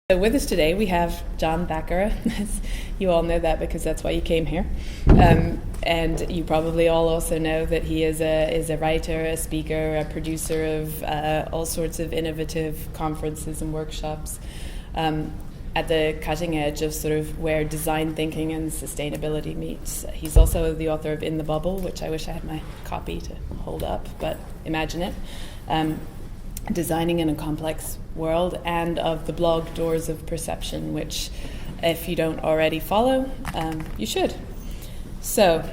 So with us today we have John Thackara. You all know that because that's why you came here. And you probably all also know that he is a writer, a speaker, a producer of all sorts of innovative conferences and workshops at the cutting edge of sort of where design thinking and sustainability meets. He's also the author of In the Bubble, which I wish I had my copy to hold up, but imagine it. Designing in a Complex World, and of the blog Doors of Perception, which if you don't already follow, you should. So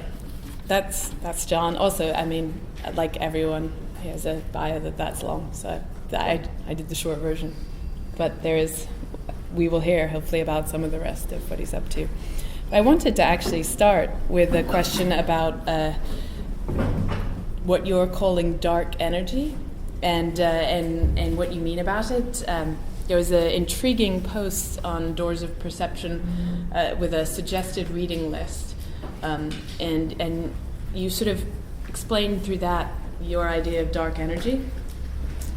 that's John. Also, I mean, like everyone, he has a bio that's long, so I did the short version. But we will hear hopefully about some of the rest of what he's up to. I wanted to actually start with a question about what you're calling dark energy. And what you mean about it. There was an intriguing post on Doors of Perception with a suggested reading list, and you sort of explained through that your idea of dark energy.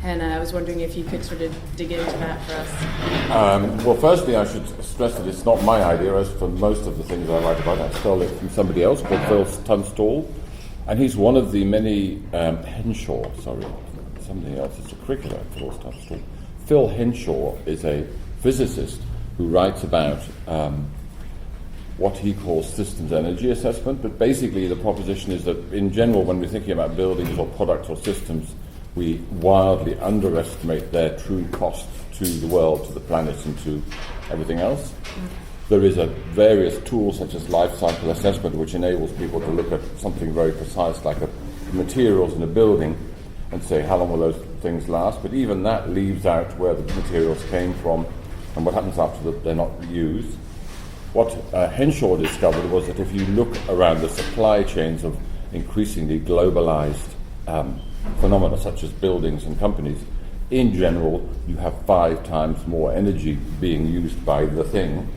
And I was wondering if you could sort of dig into that for us. Well, firstly, I should stress that it's not my idea, as for most of the things I write about. I stole it from somebody else called Phil Tunstall, and he's one of the many something else. It's a cricketer, Phil Henshaw is a physicist who writes about what he calls systems energy assessment, but basically the proposition is that in general, when we're thinking about buildings or products or systems, we wildly underestimate their true cost to the world, to the planet, and to everything else. There is a various tools such as life cycle assessment, which enables people to look at something very precise like the materials in a building and say how long will those things last, but even that leaves out where the materials came from and what happens after they're not used. What Henshaw discovered was that if you look around the supply chains of increasingly globalized phenomena such as buildings and companies, in general you have 5 times more energy being used by the thing,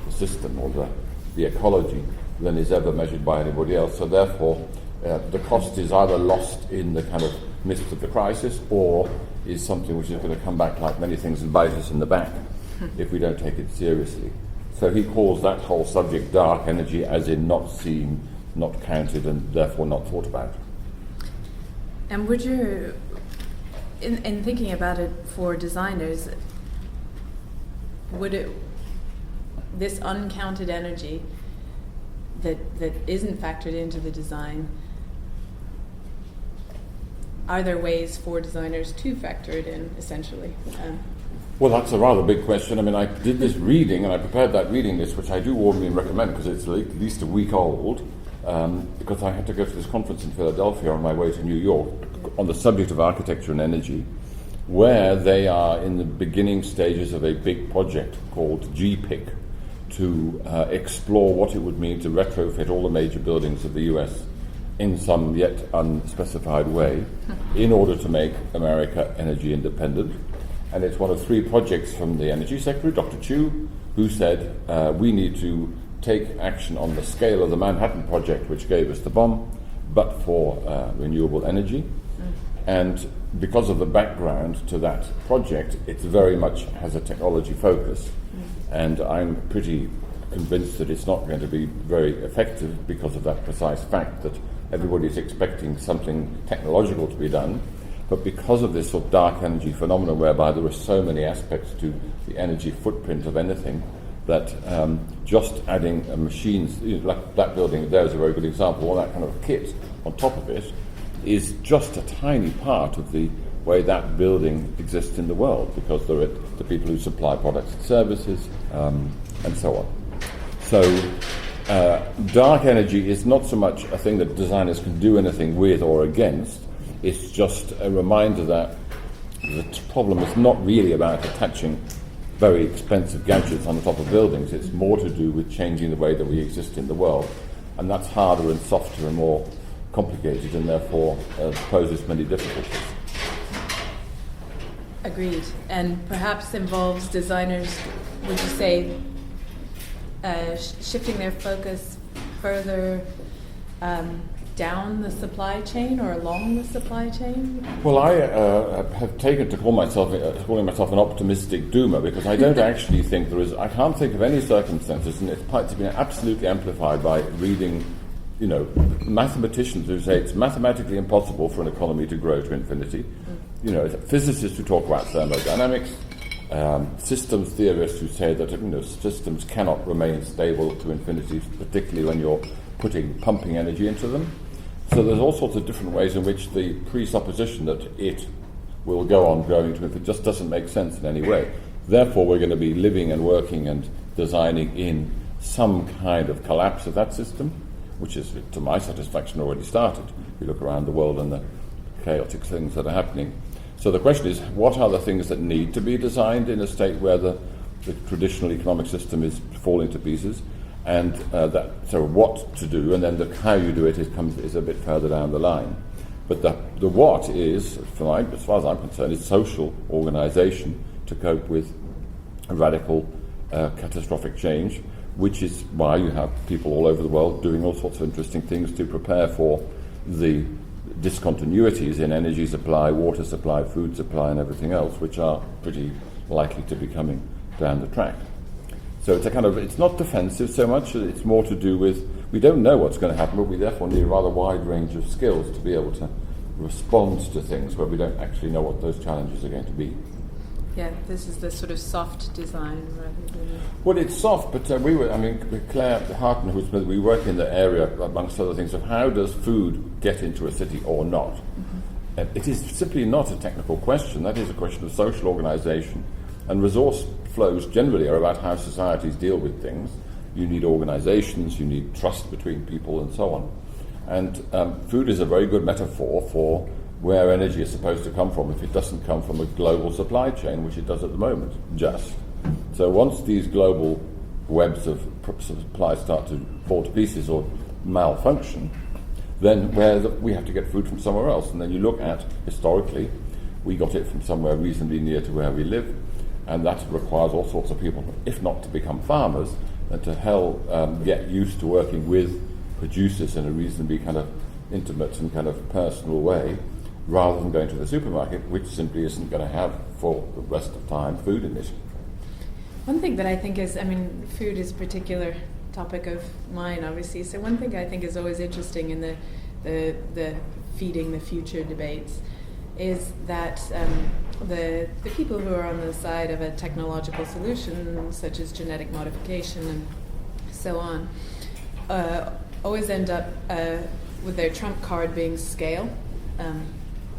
the system or the ecology, than is ever measured by anybody else. So therefore the cost is either lost in the kind of midst of the crisis, or is something which is going to come back like many things and bite us in the back if we don't take it seriously. So he calls that whole subject dark energy, as in not seen, not counted, and therefore not thought about. And would you, in thinking about it for designers, this uncounted energy that isn't factored into the design, are there ways for designers to factor it in, essentially? Well, that's a rather big question. I mean, I did this reading, and I prepared that reading list, which I do warmly recommend because it's at least a week old, because I had to go to this conference in Philadelphia on my way to New York on the subject of architecture and energy, where they are in the beginning stages of a big project called GPIC to explore what it would mean to retrofit all the major buildings of the US in some yet unspecified way in order to make America energy independent. And it's one of 3 projects from the Energy Secretary, Dr. Chu, who said we need to take action on the scale of the Manhattan Project, which gave us the bomb, but for renewable energy. And because of the background to that project, it very much has a technology focus. And I'm pretty convinced that it's not going to be very effective because of that precise fact that everybody's expecting something technological to be done, but because of this sort of dark energy phenomenon whereby there are so many aspects to the energy footprint of anything that just adding machines, like that building there is a very good example, all that kind of kit on top of it is just a tiny part of the way that building exists in the world, because there are the people who supply products and services and so on. So dark energy is not so much a thing that designers can do anything with or against. It's just a reminder that the problem is not really about attaching very expensive gadgets on the top of buildings. It's more to do with changing the way that we exist in the world. And that's harder and softer and more complicated, and therefore poses many difficulties. Agreed. And perhaps involves designers, would you say, shifting their focus further down the supply chain or along the supply chain? Well, I have taken to calling myself an optimistic doomer, because I don't actually think there is. I can't think of any circumstances, and it's been absolutely amplified by reading, mathematicians who say it's mathematically impossible for an economy to grow to infinity. Physicists who talk about thermodynamics, systems theorists who say that systems cannot remain stable to infinity, particularly when you're pumping energy into them. So there's all sorts of different ways in which the presupposition that it will go on growing to infinity just doesn't make sense in any way. Therefore, we're going to be living and working and designing in some kind of collapse of that system, which is, to my satisfaction, already started. We look around the world and the chaotic things that are happening. So the question is, what are the things that need to be designed in a state where the traditional economic system is falling to pieces? And so what to do, and then how you do it is a bit further down the line. But the what is, as far as I'm concerned, is social organisation to cope with a radical catastrophic change, which is why you have people all over the world doing all sorts of interesting things to prepare for the discontinuities in energy supply, water supply, food supply, and everything else, which are pretty likely to be coming down the track. So it's not defensive so much, it's more to do with, we don't know what's going to happen, but we therefore need a rather wide range of skills to be able to respond to things where we don't actually know what those challenges are going to be. Yeah, this is the sort of soft design rather than... Well, it's soft, but with Claire Harton, we work in the area, amongst other things, of how does food get into a city or not. Mm-hmm. It is simply not a technical question. That is a question of social organisation. And resource flows generally are about how societies deal with things. You need organisations, you need trust between people, and so on. And food is a very good metaphor for where energy is supposed to come from if it doesn't come from a global supply chain, which it does at the moment, just. So once these global webs of supply start to fall to pieces or malfunction, then we have to get food from somewhere else. And then you look at, historically, we got it from somewhere reasonably near to where we live, and that requires all sorts of people, if not to become farmers, then to get used to working with producers in a reasonably kind of intimate and kind of personal way, rather than going to the supermarket, which simply isn't going to have, for the rest of time, food in it. One thing that I think is, food is a particular topic of mine, obviously. So one thing I think is always interesting in the feeding the future debates is that the people who are on the side of a technological solution, such as genetic modification and so on, always end up with their trump card being scale.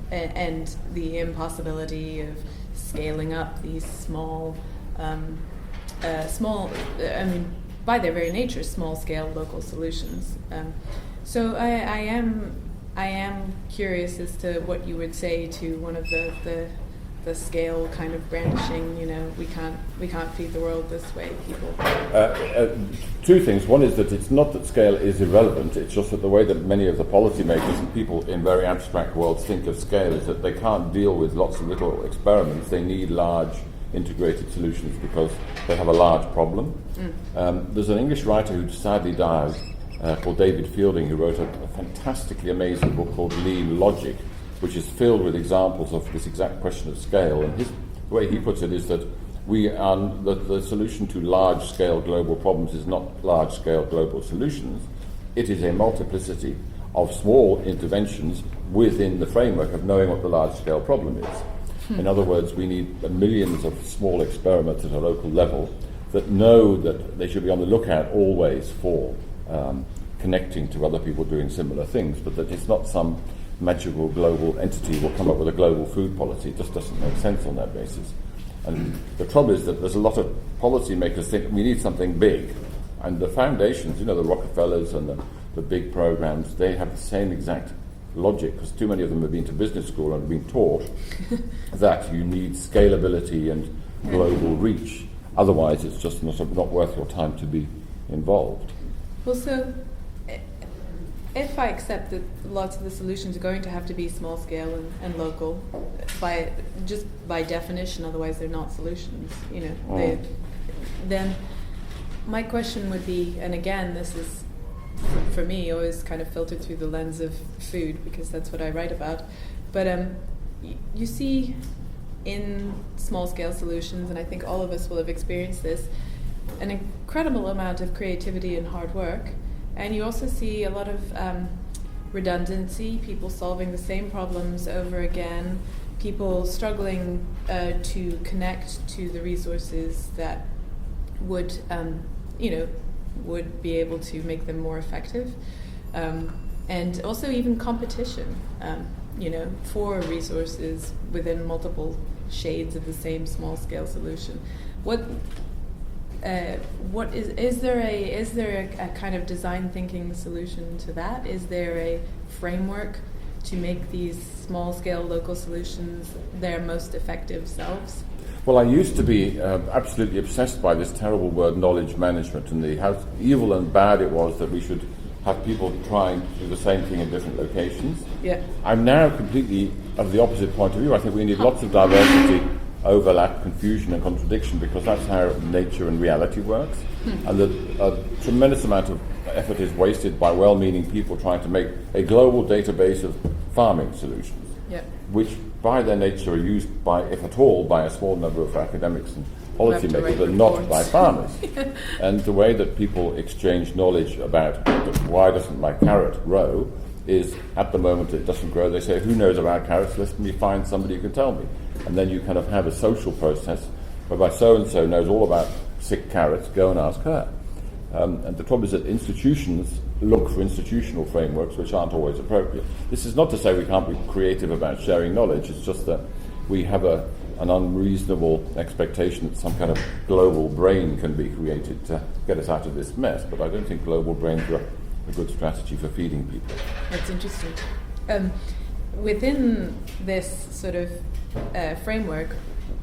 And the impossibility of scaling up these small, by their very nature, small-scale local solutions. So I am curious as to what you would say to one of the scale kind of brandishing. We can't feed the world this way, people. Two things. One is that it's not that scale is irrelevant. It's just that the way that many of the policymakers and people in very abstract worlds think of scale is that they can't deal with lots of little experiments. They need large integrated solutions because they have a large problem. There's an English writer who sadly died called David Fielding, who wrote a fantastically amazing book called Lean Logic, which is filled with examples of this exact question of scale. And the way he puts it is that the solution to large-scale global problems is not large-scale global solutions. It is a multiplicity of small interventions within the framework of knowing what the large-scale problem is. In other words, we need millions of small experiments at a local level that know that they should be on the lookout always for connecting to other people doing similar things, but that it's not some magical global entity will come up with a global food policy. It just doesn't make sense on that basis. And the trouble is that there's a lot of policymakers think we need something big, and the foundations, the Rockefellers and the big programs, they have the same exact logic, because too many of them have been to business school and have been taught that you need scalability and global reach. Otherwise, it's just not worth your time to be involved. Well, so if I accept that lots of the solutions are going to have to be small scale and local, by definition, otherwise they're not solutions, then my question would be, and again, this is for me, always kind of filtered through the lens of food, because that's what I write about. But you see in small-scale solutions, and I think all of us will have experienced this, an incredible amount of creativity and hard work. And you also see a lot of redundancy, people solving the same problems over again, people struggling to connect to the resources that would be able to make them more effective. And also even competition, for resources within multiple shades of the same small-scale solution. Is there a kind of design thinking solution to that? Is there a framework to make these small-scale local solutions their most effective selves? Well, I used to be absolutely obsessed by this terrible word knowledge management and how evil and bad it was that we should have people trying to do the same thing in different locations. Yeah. I'm now completely of the opposite point of view. I think we need lots of diversity, overlap, confusion and contradiction, because that's how nature and reality works. And a tremendous amount of effort is wasted by well-meaning people trying to make a global database of farming solutions, which by their nature are used by, if at all, by a small number of academics and policymakers, but not by farmers. And the way that people exchange knowledge about why doesn't my carrot grow is, at the moment it doesn't grow, they say, who knows about carrots? Let me find somebody who can tell me. And then you kind of have a social process whereby so-and-so knows all about sick carrots, go and ask her. And the problem is that institutions look for institutional frameworks which aren't always appropriate. This is not to say we can't be creative about sharing knowledge, it's just that we have an unreasonable expectation that some kind of global brain can be created to get us out of this mess, but I don't think global brains are a good strategy for feeding people. That's interesting. Within this sort of framework,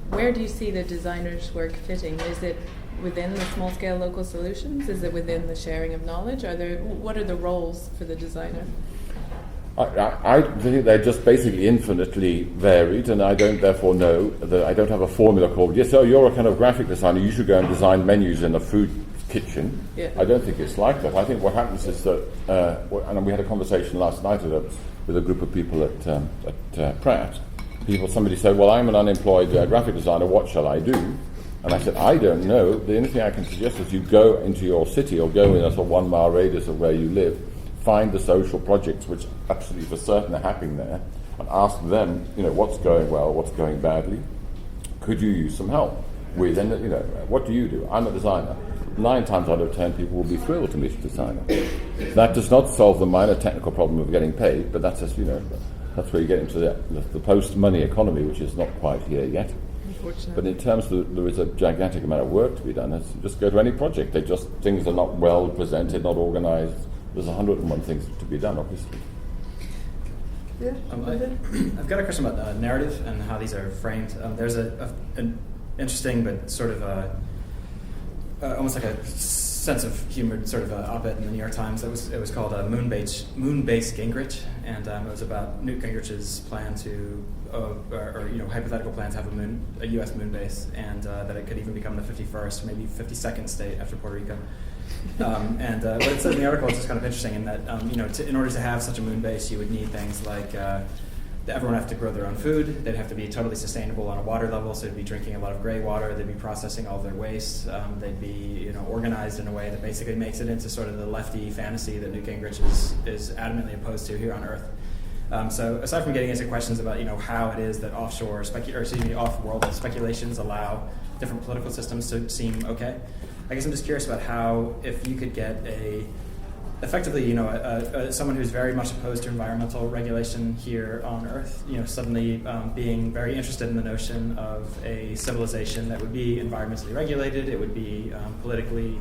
where do you see the designer's work fitting? Is it within the small-scale local solutions? Is it within the sharing of knowledge? What are the roles for the designer? I think they're just basically infinitely varied, and I don't therefore know that I don't have a formula called, yes, so you're a kind of graphic designer, you should go and design menus in a food kitchen. Yeah. I don't think it's like that. I think what happens is that, and we had a conversation last night with a group of people at Pratt. Somebody said, well, I'm an unemployed graphic designer, what shall I do? And I said, I don't know. The only thing I can suggest is you go into your city or go in a sort of 1 mile radius of where you live, find the social projects which absolutely for certain are happening there, and ask them, what's going well, what's going badly. Could you use some help with, and what do you do? I'm a designer. 9 times out of 10 people will be thrilled to meet a designer. That does not solve the minor technical problem of getting paid, but that's just, that's where you get into the post-money economy, which is not quite here yet. But in terms of there is a gigantic amount of work to be done. It's just go to any project. Things are not well presented, not organised. There's 101 things to be done, obviously. Yeah. I've got a question about narrative and how these are framed. There's an interesting but sort of almost like a sense of humor sort of op-ed in the New York Times. It was called Moonbase Gingrich, and it was about Newt Gingrich's plan to, hypothetical plan to have a U.S. moon base, and that it could even become the 51st, maybe 52nd state after Puerto Rico. What it says in the article is just kind of interesting in that, in order to have such a moon base, you would need things like everyone would have to grow their own food. They'd have to be totally sustainable on a water level, so they'd be drinking a lot of gray water. They'd be processing all of their waste. They'd be, organized in a way that basically makes it into sort of the lefty fantasy that Newt Gingrich is adamantly opposed to here on Earth. So aside from getting into questions about, how it is that off-world speculations allow different political systems to seem okay, I guess I'm just curious about how, if you could get effectively, someone who's very much opposed to environmental regulation here on Earth, suddenly being very interested in the notion of a civilization that would be environmentally regulated, it would be politically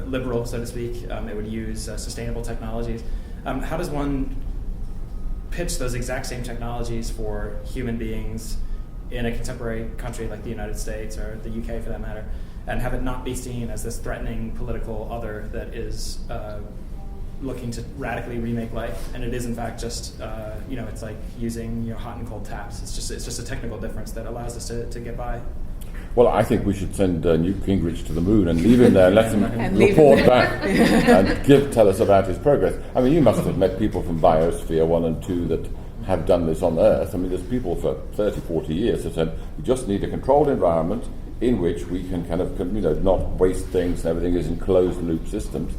liberal, so to speak, it would use sustainable technologies. How does one pitch those exact same technologies for human beings in a contemporary country like the United States or the UK for that matter, and have it not be seen as this threatening political other that is looking to radically remake life, and it is in fact just it's like using hot and cold taps. It's just a technical difference that allows us to get by. Well, I think we should send Newt Gingrich to the moon and leave him there and let him And report back and tell us about his progress. I mean, you must have met people from Biosphere 1 and 2 that have done this on Earth. I mean, there's people for 30, 40 years that said, we just need a controlled environment in which we can kind of, not waste things and everything is in closed-loop systems.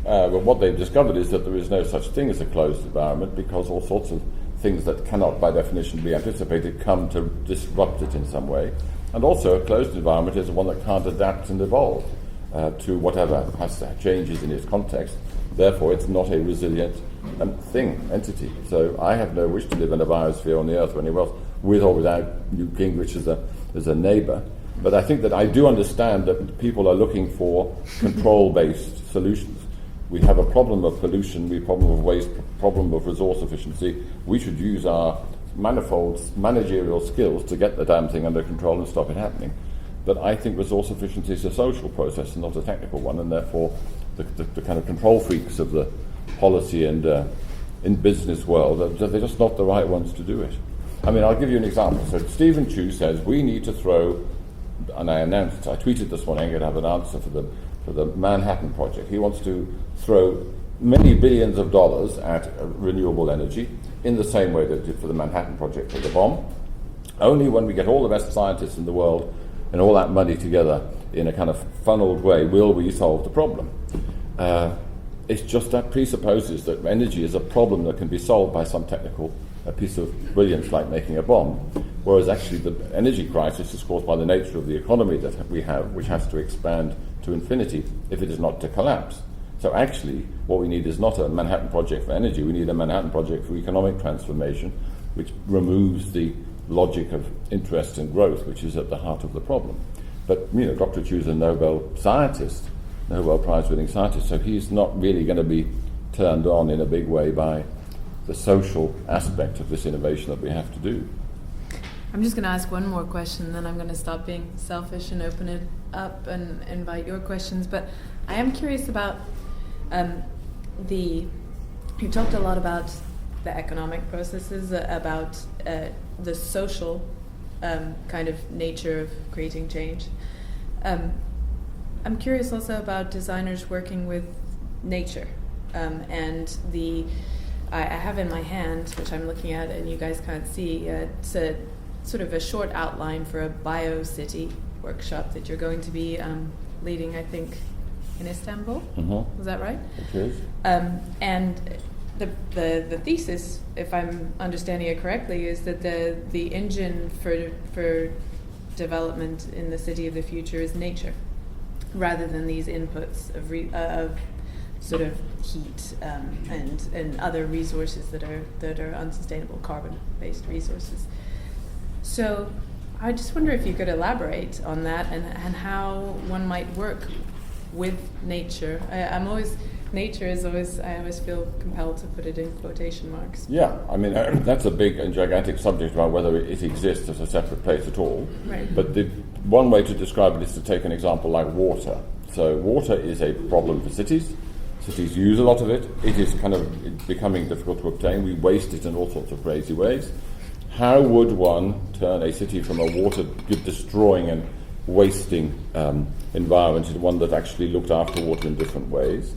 But what they've discovered is that there is no such thing as a closed environment because all sorts of things that cannot, by definition, be anticipated come to disrupt it in some way. And also, a closed environment is one that can't adapt and evolve to whatever changes in its context. Therefore, it's not a resilient entity. So I have no wish to live in a biosphere on the Earth or anywhere else, with or without Newt Gingrich as a neighbour. But I think that I do understand that people are looking for control-based solutions. We have a problem of pollution, we have a problem of waste, problem of resource efficiency. We should use our manifold managerial skills to get the damn thing under control and stop it happening. But I think resource efficiency is a social process and not a technical one, and therefore the kind of control freaks of the policy and in business world, they're just not the right ones to do it. I mean, I'll give you an example. So Stephen Chu says we need to throw, and I tweeted this morning, I'm going to have an answer for the Manhattan Project. He wants to throw many billions of dollars at renewable energy in the same way that it did for the Manhattan Project for the bomb. Only when we get all the best scientists in the world and all that money together in a kind of funneled way will we solve the problem. It's just that presupposes that energy is a problem that can be solved by some technical piece of brilliance like making a bomb, whereas actually the energy crisis is caused by the nature of the economy that we have, which has to expand to infinity if it is not to collapse. So actually what we need is not a Manhattan Project for energy, we need a Manhattan Project for economic transformation, which removes the logic of interest and growth, which is at the heart of the problem. But Dr. Chu's a Nobel scientist, Nobel Prize-winning scientist, so he's not really going to be turned on in a big way by the social aspect of this innovation that we have to do. I'm just going to ask one more question, then I'm going to stop being selfish and open it up and invite your questions. But I am curious about you talked a lot about the economic processes, about the social kind of nature of creating change. I'm curious also about designers working with nature, and I have in my hand, which I'm looking at and you guys can't see, it's a sort of a short outline for a BioCity workshop that you're going to be leading, I think, in Istanbul. Mm-hmm. Was that right? It is. And the thesis, if I'm understanding it correctly, is that the engine for development in the city of the future is nature, rather than these inputs of sort of heat and other resources that are unsustainable, carbon-based resources. So I just wonder if you could elaborate on that and how one might work with nature. Nature is always, I always feel compelled to put it in quotation marks. Yeah, I mean, that's a big and gigantic subject about whether it exists as a separate place at all. Right. But the one way to describe it is to take an example like water. So water is a problem for cities. Cities use a lot of it. It is kind of becoming difficult to obtain. We waste it in all sorts of crazy ways. How would one turn a city from a water-destroying and wasting environment into one that actually looked after water in different ways?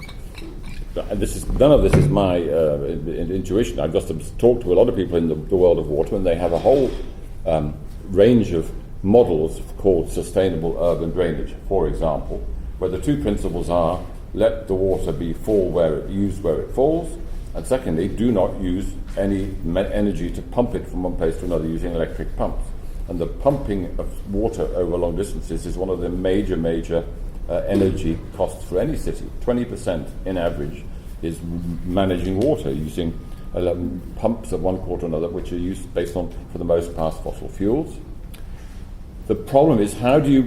And none of this is my intuition. I've just talked to a lot of people in the world of water, and they have a whole range of models called sustainable urban drainage, for example, where the two principles are: let the water be used where it falls, and secondly, do not use any energy to pump it from one place to another using electric pumps. And the pumping of water over long distances is one of the major energy costs for any city. 20% in average is managing water using pumps of one sort or another, which are used based on, for the most part, fossil fuels. The problem is, how do you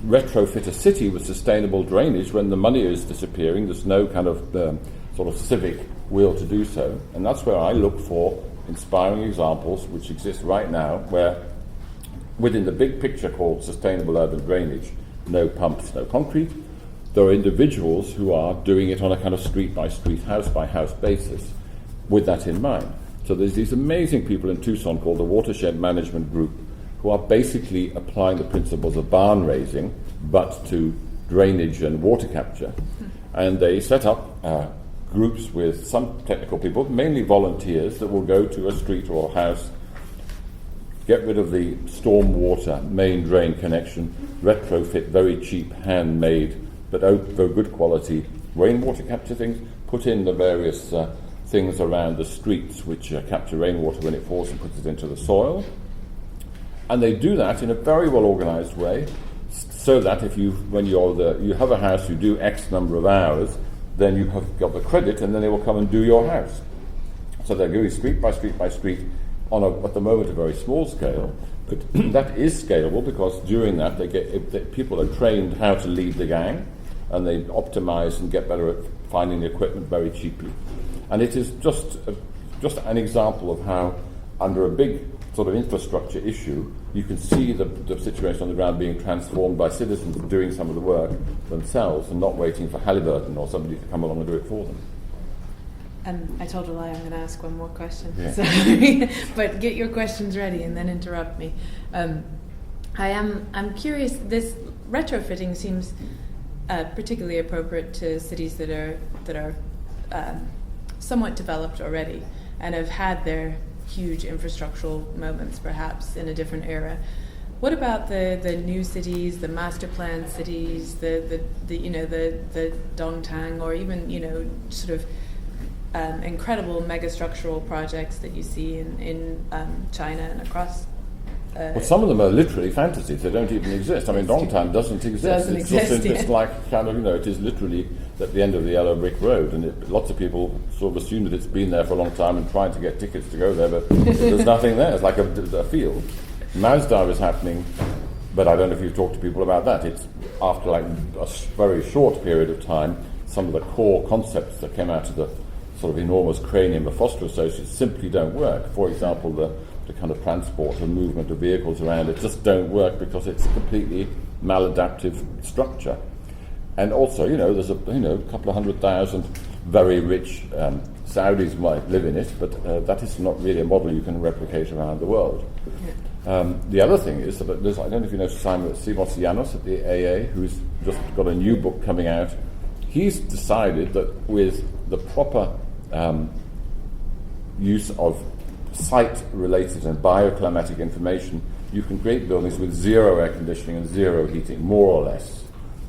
retrofit a city with sustainable drainage when the money is disappearing? There's no kind of sort of civic will to do so. And that's where I look for inspiring examples which exist right now, where within the big picture called sustainable urban drainage, no pumps, no concrete, there are individuals who are doing it on a kind of street-by-street, house-by-house basis with that in mind. So there's these amazing people in Tucson called the Watershed Management Group, who are basically applying the principles of barn raising, but to drainage and water capture. And they set up groups with some technical people, mainly volunteers, that will go to a street or a house, get rid of the storm water main drain connection, retrofit very cheap handmade but very good quality rainwater capture things, put in the various things around the streets which capture rainwater when it falls and puts it into the soil. And they do that in a very well organized way, so that when you have a house, you do X number of hours, then you have got the credit, and then they will come and do your house. So they're going street by street by street on at the moment a very small scale, but that is scalable because during that people are trained how to lead the gang, and they optimize and get better at finding the equipment very cheaply. And it is just an example of how, under a big sort of infrastructure issue, you can see the situation on the ground being transformed by citizens doing some of the work themselves and not waiting for Halliburton or somebody to come along and do it for them. I told a lie, I'm going to ask one more question. Yeah. So, but get your questions ready and then interrupt me. I'm curious, this retrofitting seems particularly appropriate to cities that are somewhat developed already and have had their huge infrastructural moments, perhaps in a different era. What about the new cities, the master plan cities, the Dongtang, or even sort of incredible megastructural projects that you see in China and across? Well, some of them are literally fantasies. They don't even exist. I mean, Dongtang doesn't exist. It's like kind of, it is literally at the end of the yellow brick road, and lots of people sort of assume that it's been there for a long time and trying to get tickets to go there, but there's nothing there. It's like a field. Masdar is happening, but I don't know if you've talked to people about that. It's after like a very short period of time, some of the core concepts that came out of the sort of enormous cranium of Foster Associates simply don't work. For example, the kind of transport and movement of vehicles around it just don't work because it's a completely maladaptive structure. And also, there's a couple of 100,000 very rich Saudis might live in it, but that is not really a model you can replicate around the world. Yeah. The other thing is that I don't know if you know Simos Llanos at the AA, who's just got a new book coming out. He's decided that with the proper use of site-related and bioclimatic information, you can create buildings with zero air conditioning and zero heating, more or less.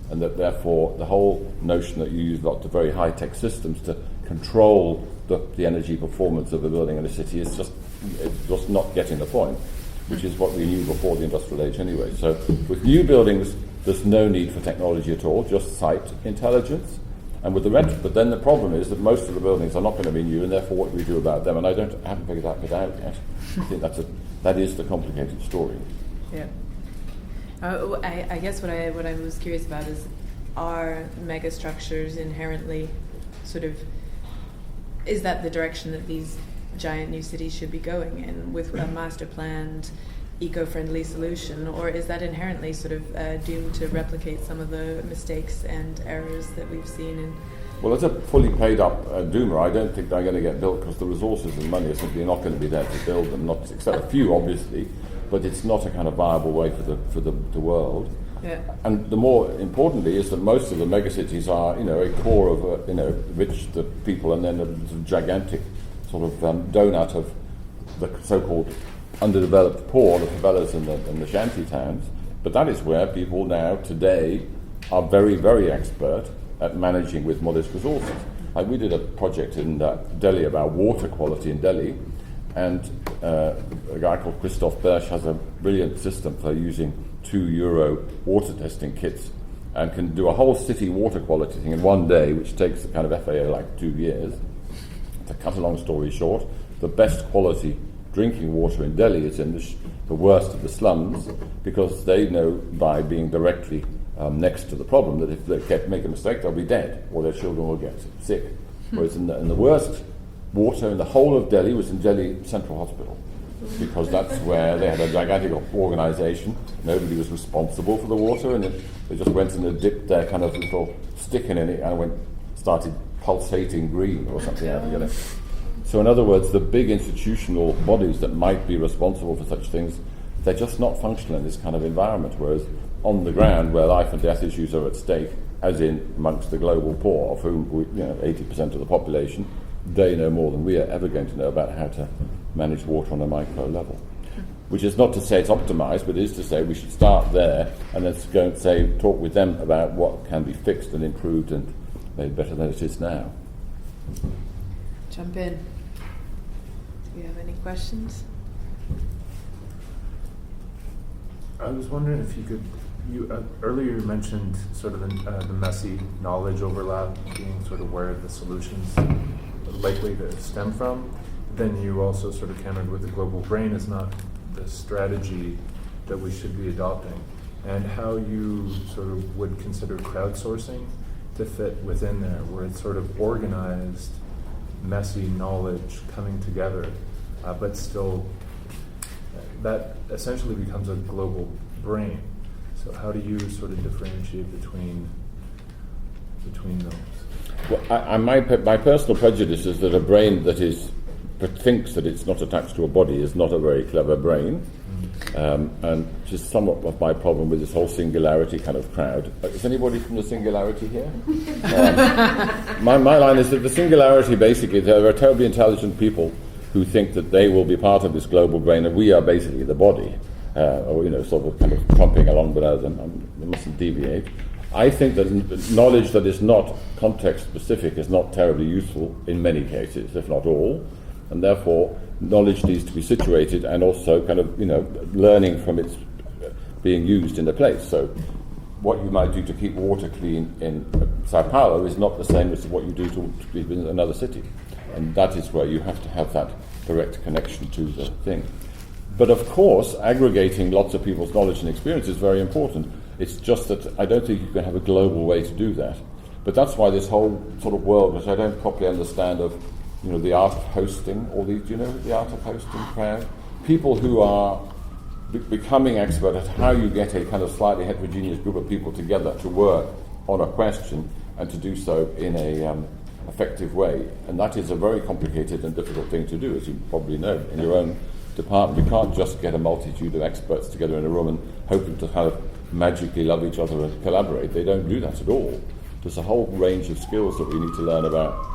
And that therefore the whole notion that you use lots of very high-tech systems to control the energy performance of a building in a city is just not getting the point, which is what we knew before the industrial age anyway. So with new buildings, there's no need for technology at all, just site intelligence. And with the but then the problem is that most of the buildings are not going to be new, and therefore what do we do about them? And I haven't figured that bit out yet. I think that is the complicated story. Yeah. I guess what I was curious about is, are megastructures inherently is that the direction that these giant new cities should be going in, with a master planned, eco-friendly solution, or is that inherently doomed to replicate some of the mistakes and errors that we've seen in? Well, as a fully paid up doomer, I don't think they're going to get built because the resources and money are simply not going to be there to build them, not except a few obviously, but it's not a kind of viable way for the world. Yeah. And the more importantly is that most of the megacities are a core of rich people, and then a gigantic sort of donut of the so-called underdeveloped poor, the favelas and the shanty towns. But that is where people now today are very, very expert at managing with modest resources. We did a project in Delhi about water quality in Delhi, and a guy called Christoph Bersch has a brilliant system for using €2 water testing kits, and can do a whole city water quality thing in one day, which takes the kind of FAO like 2 years. To cut a long story short, the best quality drinking water in Delhi is in the worst of the slums, because they know by being directly next to the problem that if they make a mistake, they'll be dead, or their children will get sick. Whereas in the worst water in the whole of Delhi was in Delhi Central Hospital, because that's where they had a gigantic organisation. Nobody was responsible for the water, and they just went and they dipped their kind of little stick in it and started pulsating green or something. So in other words, the big institutional bodies that might be responsible for such things they're just not functional in this kind of environment, whereas on the ground, where life and death issues are at stake, as in amongst the global poor, of whom 80% of the population, they know more than we are ever going to know about how to manage water on a micro level. Which is not to say it's optimized, but it is to say we should start there and then go and talk with them about what can be fixed and improved and made better than it is now. Jump in. Do you have any questions? I was wondering if you could, earlier you mentioned sort of the messy knowledge overlap being sort of where the solutions are likely to stem from. Then you also sort of countered with the global brain is not the strategy that we should be adopting, and how you sort of would consider crowdsourcing to fit within there, where it's sort of organized, messy knowledge coming together, but still that essentially becomes a global brain. So how do you sort of differentiate between those? Well, my personal prejudice is that a brain that thinks that it's not attached to a body is not a very clever brain, and which is somewhat of my problem with this whole singularity kind of crowd. Is anybody from the singularity here? My line is that the singularity, basically, there are terribly intelligent people who think that they will be part of this global brain, and we are basically the body, or sort of kind of tromping along without them. We mustn't deviate. I think that knowledge that is not context specific is not terribly useful in many cases, if not all. And therefore, knowledge needs to be situated and also kind of, learning from its being used in a place. So what you might do to keep water clean in Sao Paulo is not the same as what you do to keep in another city. And that is where you have to have that direct connection to the thing. But of course, aggregating lots of people's knowledge and experience is very important. It's just that I don't think you can have a global way to do that. But that's why this whole sort of world, which I don't properly understand, of the art of hosting, all these, the art of hosting crowd? People who are becoming expert at how you get a kind of slightly heterogeneous group of people together to work on a question and to do so in a effective way. And that is a very complicated and difficult thing to do, as you probably know. In your own department, you can't just get a multitude of experts together in a room and hope them to kind of magically love each other and collaborate. They don't do that at all. There's a whole range of skills that we need to learn about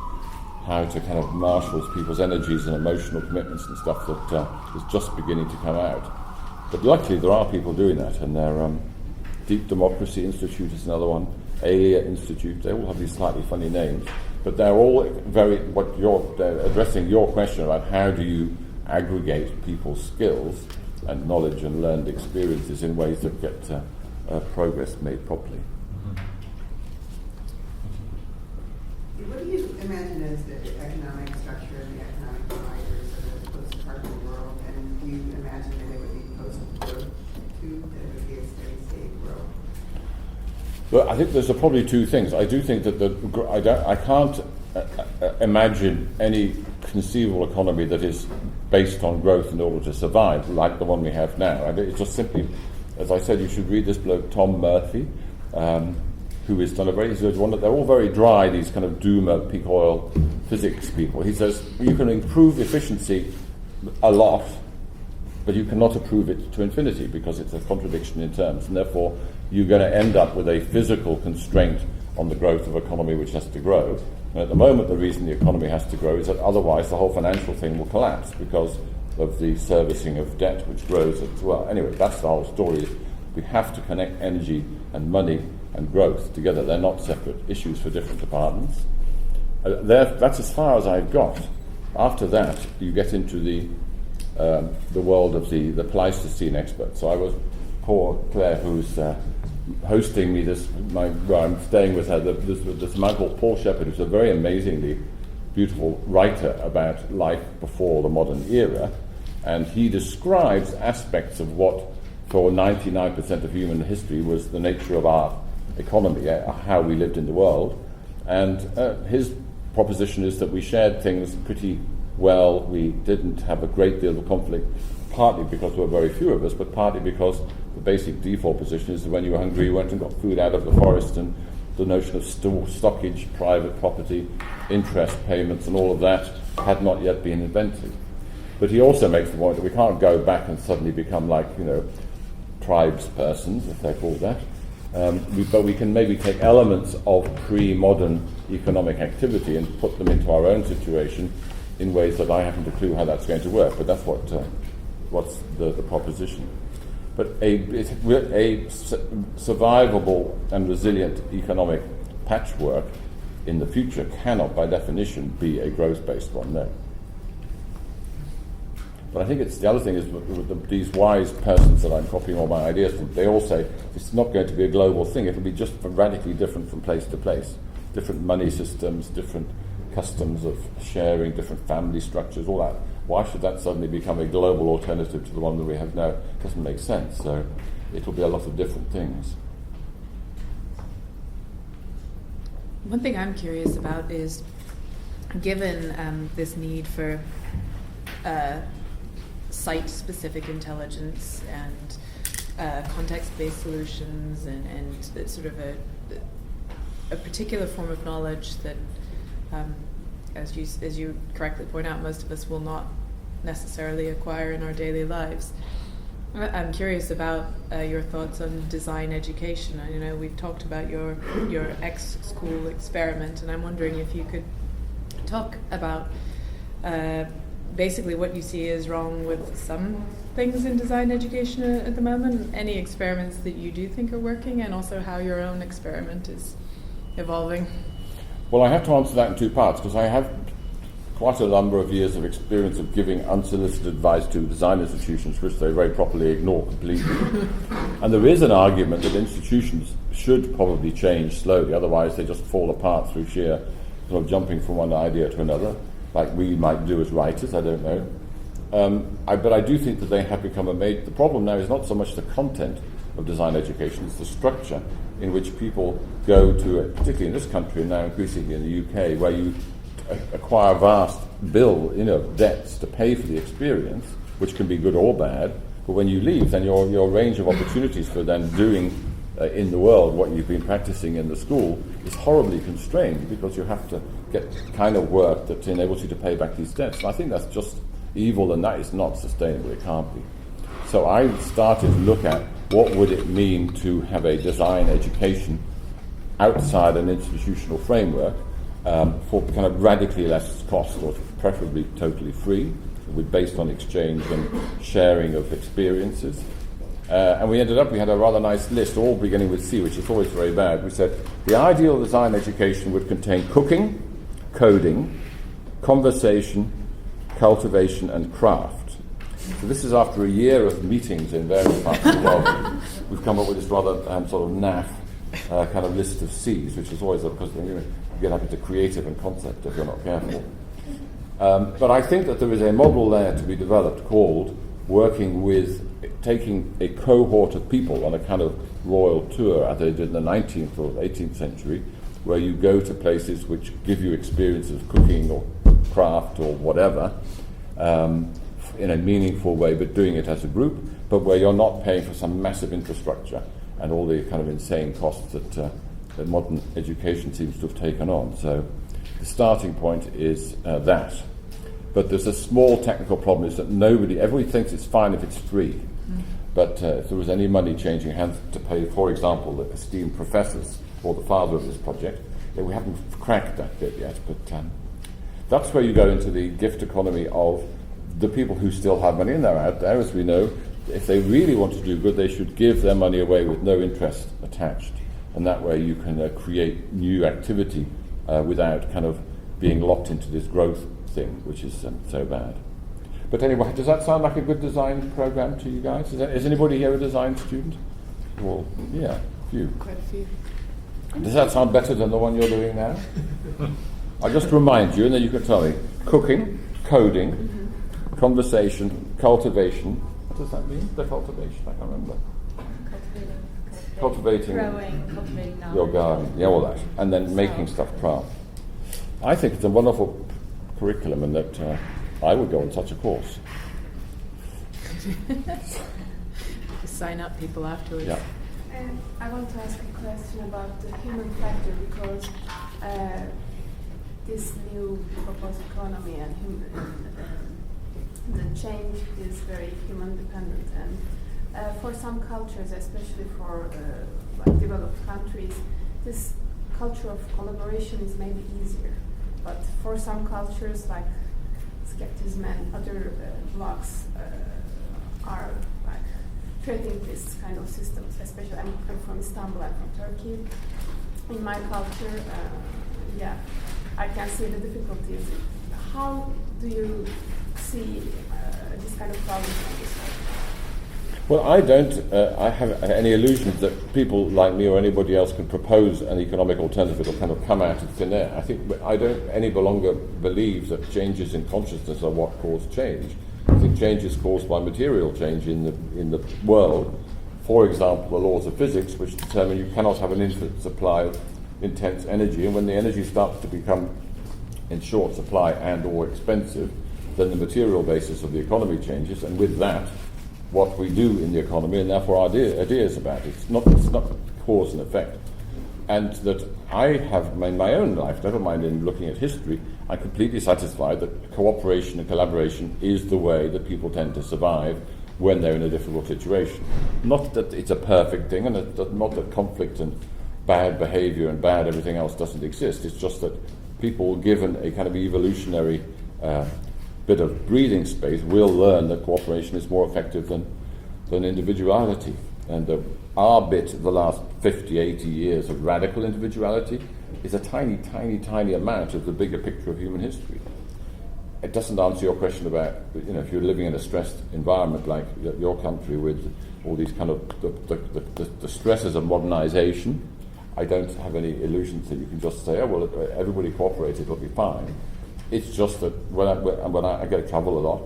how to kind of marshal people's energies and emotional commitments and stuff that is just beginning to come out. But luckily there are people doing that, and their Deep Democracy Institute is another one, Alia Institute, they all have these slightly funny names, but they're all they're addressing your question about how do you aggregate people's skills and knowledge and learned experiences in ways that get progress made properly. What do you imagine as the economic structure and the economic providers of the post-part of the world? And do you imagine that it would be post-growth too, that it would be a steady-state growth? Well, I think there's probably two things. I do think that I can't imagine any conceivable economy that is based on growth in order to survive, like the one we have now. It's just simply, as I said, you should read this bloke, Tom Murphy, who has done a very good one. They're all very dry, these kind of doom at peak oil physics people. He says you can improve efficiency a lot, but you cannot improve it to infinity because it's a contradiction in terms, and therefore you're going to end up with a physical constraint on the growth of economy which has to grow. And at the moment the reason the economy has to grow is that otherwise the whole financial thing will collapse because of the servicing of debt which grows as well. Anyway, that's the whole story. We have to connect energy and money and growth together. They're not separate issues for different departments. That's as far as I've got. After that, you get into the world of the Pleistocene experts. So I was poor Claire, who's hosting me where I'm staying with her. This man called Paul Shepherd, who's a very amazingly beautiful writer about life before the modern era, and he describes aspects of what, for 99% of human history, was the nature of our economy, how we lived in the world. And his proposition is that we shared things pretty well. We didn't have a great deal of conflict, partly because there were very few of us, but partly because the basic default position is that when you were hungry, you went and got food out of the forest, and the notion of stockage, private property, interest payments, and all of that had not yet been invented. But he also makes the point that we can't go back and suddenly become like, tribes persons, if they're called that. But we can maybe take elements of pre-modern economic activity and put them into our own situation in ways that I haven't a clue how that's going to work. But that's what's the proposition. But a survivable and resilient economic patchwork in the future cannot, by definition, be a growth-based one, no. But I think the other thing is with these wise persons that I'm copying all my ideas from, they all say it's not going to be a global thing, it'll be just radically different from place to place. Different money systems, different customs of sharing, different family structures, all that. Why should that suddenly become a global alternative to the one that we have now? It doesn't make sense, so it'll be a lot of different things. One thing I'm curious about is, given this need for site-specific intelligence and context-based solutions and sort of a particular form of knowledge that, as you correctly point out, most of us will not necessarily acquire in our daily lives. I'm curious about your thoughts on design education. We've talked about your ex-school experiment, and I'm wondering if you could talk about basically what you see is wrong with some things in design education at the moment, any experiments that you do think are working, and also how your own experiment is evolving. Well, I have to answer that in two parts, because I have quite a number of years of experience of giving unsolicited advice to design institutions, which they very properly ignore completely. And there is an argument that institutions should probably change slowly, otherwise they just fall apart through sheer sort of jumping from one idea to another, like we might do as writers, I don't know. But I do think that they have become the problem now is not so much the content of design education, it's the structure in which people go to, particularly in this country and now increasingly in the UK, where you acquire vast debts to pay for the experience, which can be good or bad, but when you leave, then your range of opportunities for then doing in the world what you've been practicing in the school is horribly constrained, because you have to get kind of work that enables you to pay back these debts. And I think that's just evil, and that is not sustainable. It can't be. So I started to look at what would it mean to have a design education outside an institutional framework for kind of radically less cost, or preferably totally free, based on exchange and sharing of experiences. And we had a rather nice list, all beginning with C, which is always very bad. We said the ideal design education would contain cooking, coding, conversation, cultivation, and craft. So this is after a year of meetings in various parts of the world. We've come up with this rather sort of naff kind of list of C's, which is always, because you get up into creative and concept if you're not careful. But I think that there is a model there to be developed called working with, taking a cohort of people on a kind of royal tour, as they did in the 19th or 18th century, where you go to places which give you experience of cooking or craft or whatever in a meaningful way, but doing it as a group, but where you're not paying for some massive infrastructure and all the kind of insane costs that modern education seems to have taken on. So the starting point is that. But there's a small technical problem, is that everybody thinks it's fine if it's free. But if there was any money changing hands to pay, for example, the esteemed professors or the father of this project, we haven't cracked that bit yet. But that's where you go into the gift economy of the people who still have money, and they're out there, as we know. If they really want to do good, they should give their money away with no interest attached. And that way you can create new activity without kind of being locked into this growth thing, which is so bad. But anyway, does that sound like a good design program to you guys? Is anybody here a design student? Well, yeah, a few. Quite a few. Does that sound better than the one you're doing now? I'll just remind you, and then you can tell me. Cooking, coding, conversation, cultivation. What does that mean, the cultivation? I can't remember. Cultivating knowledge. Your garden. Yeah, all that. And then making stuff, craft. I think it's a wonderful curriculum, and that I would go on such a course. Sign up people afterwards. Yeah. I want to ask a question about the human factor, because this new proposed economy and the change is very human dependent, and for some cultures, especially for like developed countries, this culture of collaboration is maybe easier. But for some cultures, like skepticism and other blocks, are like threatening this kind of systems. Especially, I'm from Istanbul, I'm from Turkey. In my culture, I can see the difficulties. How do you see this kind of problem from this side? Well, I don't have any illusions that people like me or anybody else can propose an economic alternative that will kind of come out of thin air. I don't any longer believe that changes in consciousness are what cause change. I think change is caused by material change in the world. For example, the laws of physics, which determine you cannot have an infinite supply of intense energy, and when the energy starts to become in short supply and or expensive, then the material basis of the economy changes, and with that, what we do in the economy, and therefore our ideas about it. It's not cause and effect. And that I have in my own life, never mind in looking at history, I'm completely satisfied that cooperation and collaboration is the way that people tend to survive when they're in a difficult situation. Not that it's a perfect thing, and not that conflict and bad behavior and bad everything else doesn't exist. It's just that people, given a kind of evolutionary bit of breathing space, will learn that cooperation is more effective than individuality. And our bit of the last 50, 80 years of radical individuality is a tiny, tiny, tiny amount of the bigger picture of human history. It doesn't answer your question about, if you're living in a stressed environment like your country with all these kind of the stresses of modernization. I don't have any illusions that you can just say, everybody cooperates, it'll be fine. It's just that when I get to travel a lot,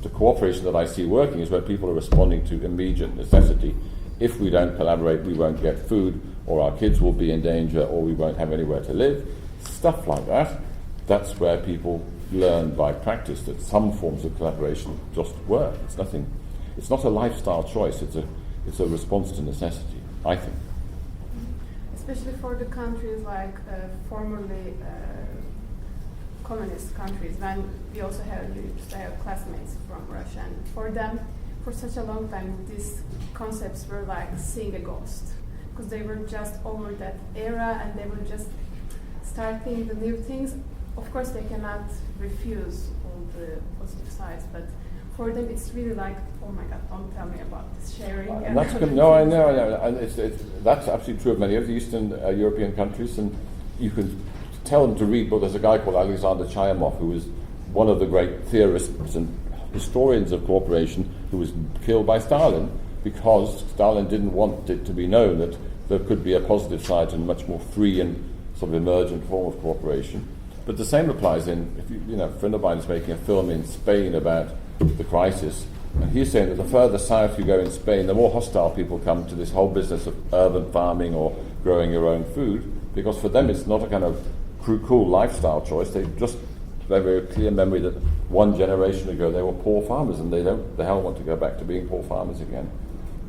the cooperation that I see working is where people are responding to immediate necessity. If we don't collaborate, we won't get food, or our kids will be in danger, or we won't have anywhere to live. Stuff like that. That's where people learn by practice that some forms of collaboration just work. It's not a lifestyle choice. It's a response to necessity, I think. Especially for the countries like formerly communist countries, when we also have classmates from Russia, and for them, for such a long time, these concepts were like seeing a ghost, because they were just over that era and they were just starting the new things. Of course, they cannot refuse all the positive sides, but for them, it's really like, oh my God, don't tell me about this sharing. And that's good. No, I know, and that's absolutely true of many of the Eastern European countries, and you can tell them to read. But there's a guy called Alexander Chayamov, who was one of the great theorists and historians of cooperation, who was killed by Stalin because Stalin didn't want it to be known that there could be a positive side and much more free and sort of emergent form of cooperation. But the same applies a friend of mine is making a film in Spain about the crisis, and he's saying that the further south you go in Spain, the more hostile people come to this whole business of urban farming or growing your own food, because for them it's not a kind of cool lifestyle choice. They just have a very clear memory that one generation ago they were poor farmers, and they don't the hell want to go back to being poor farmers again.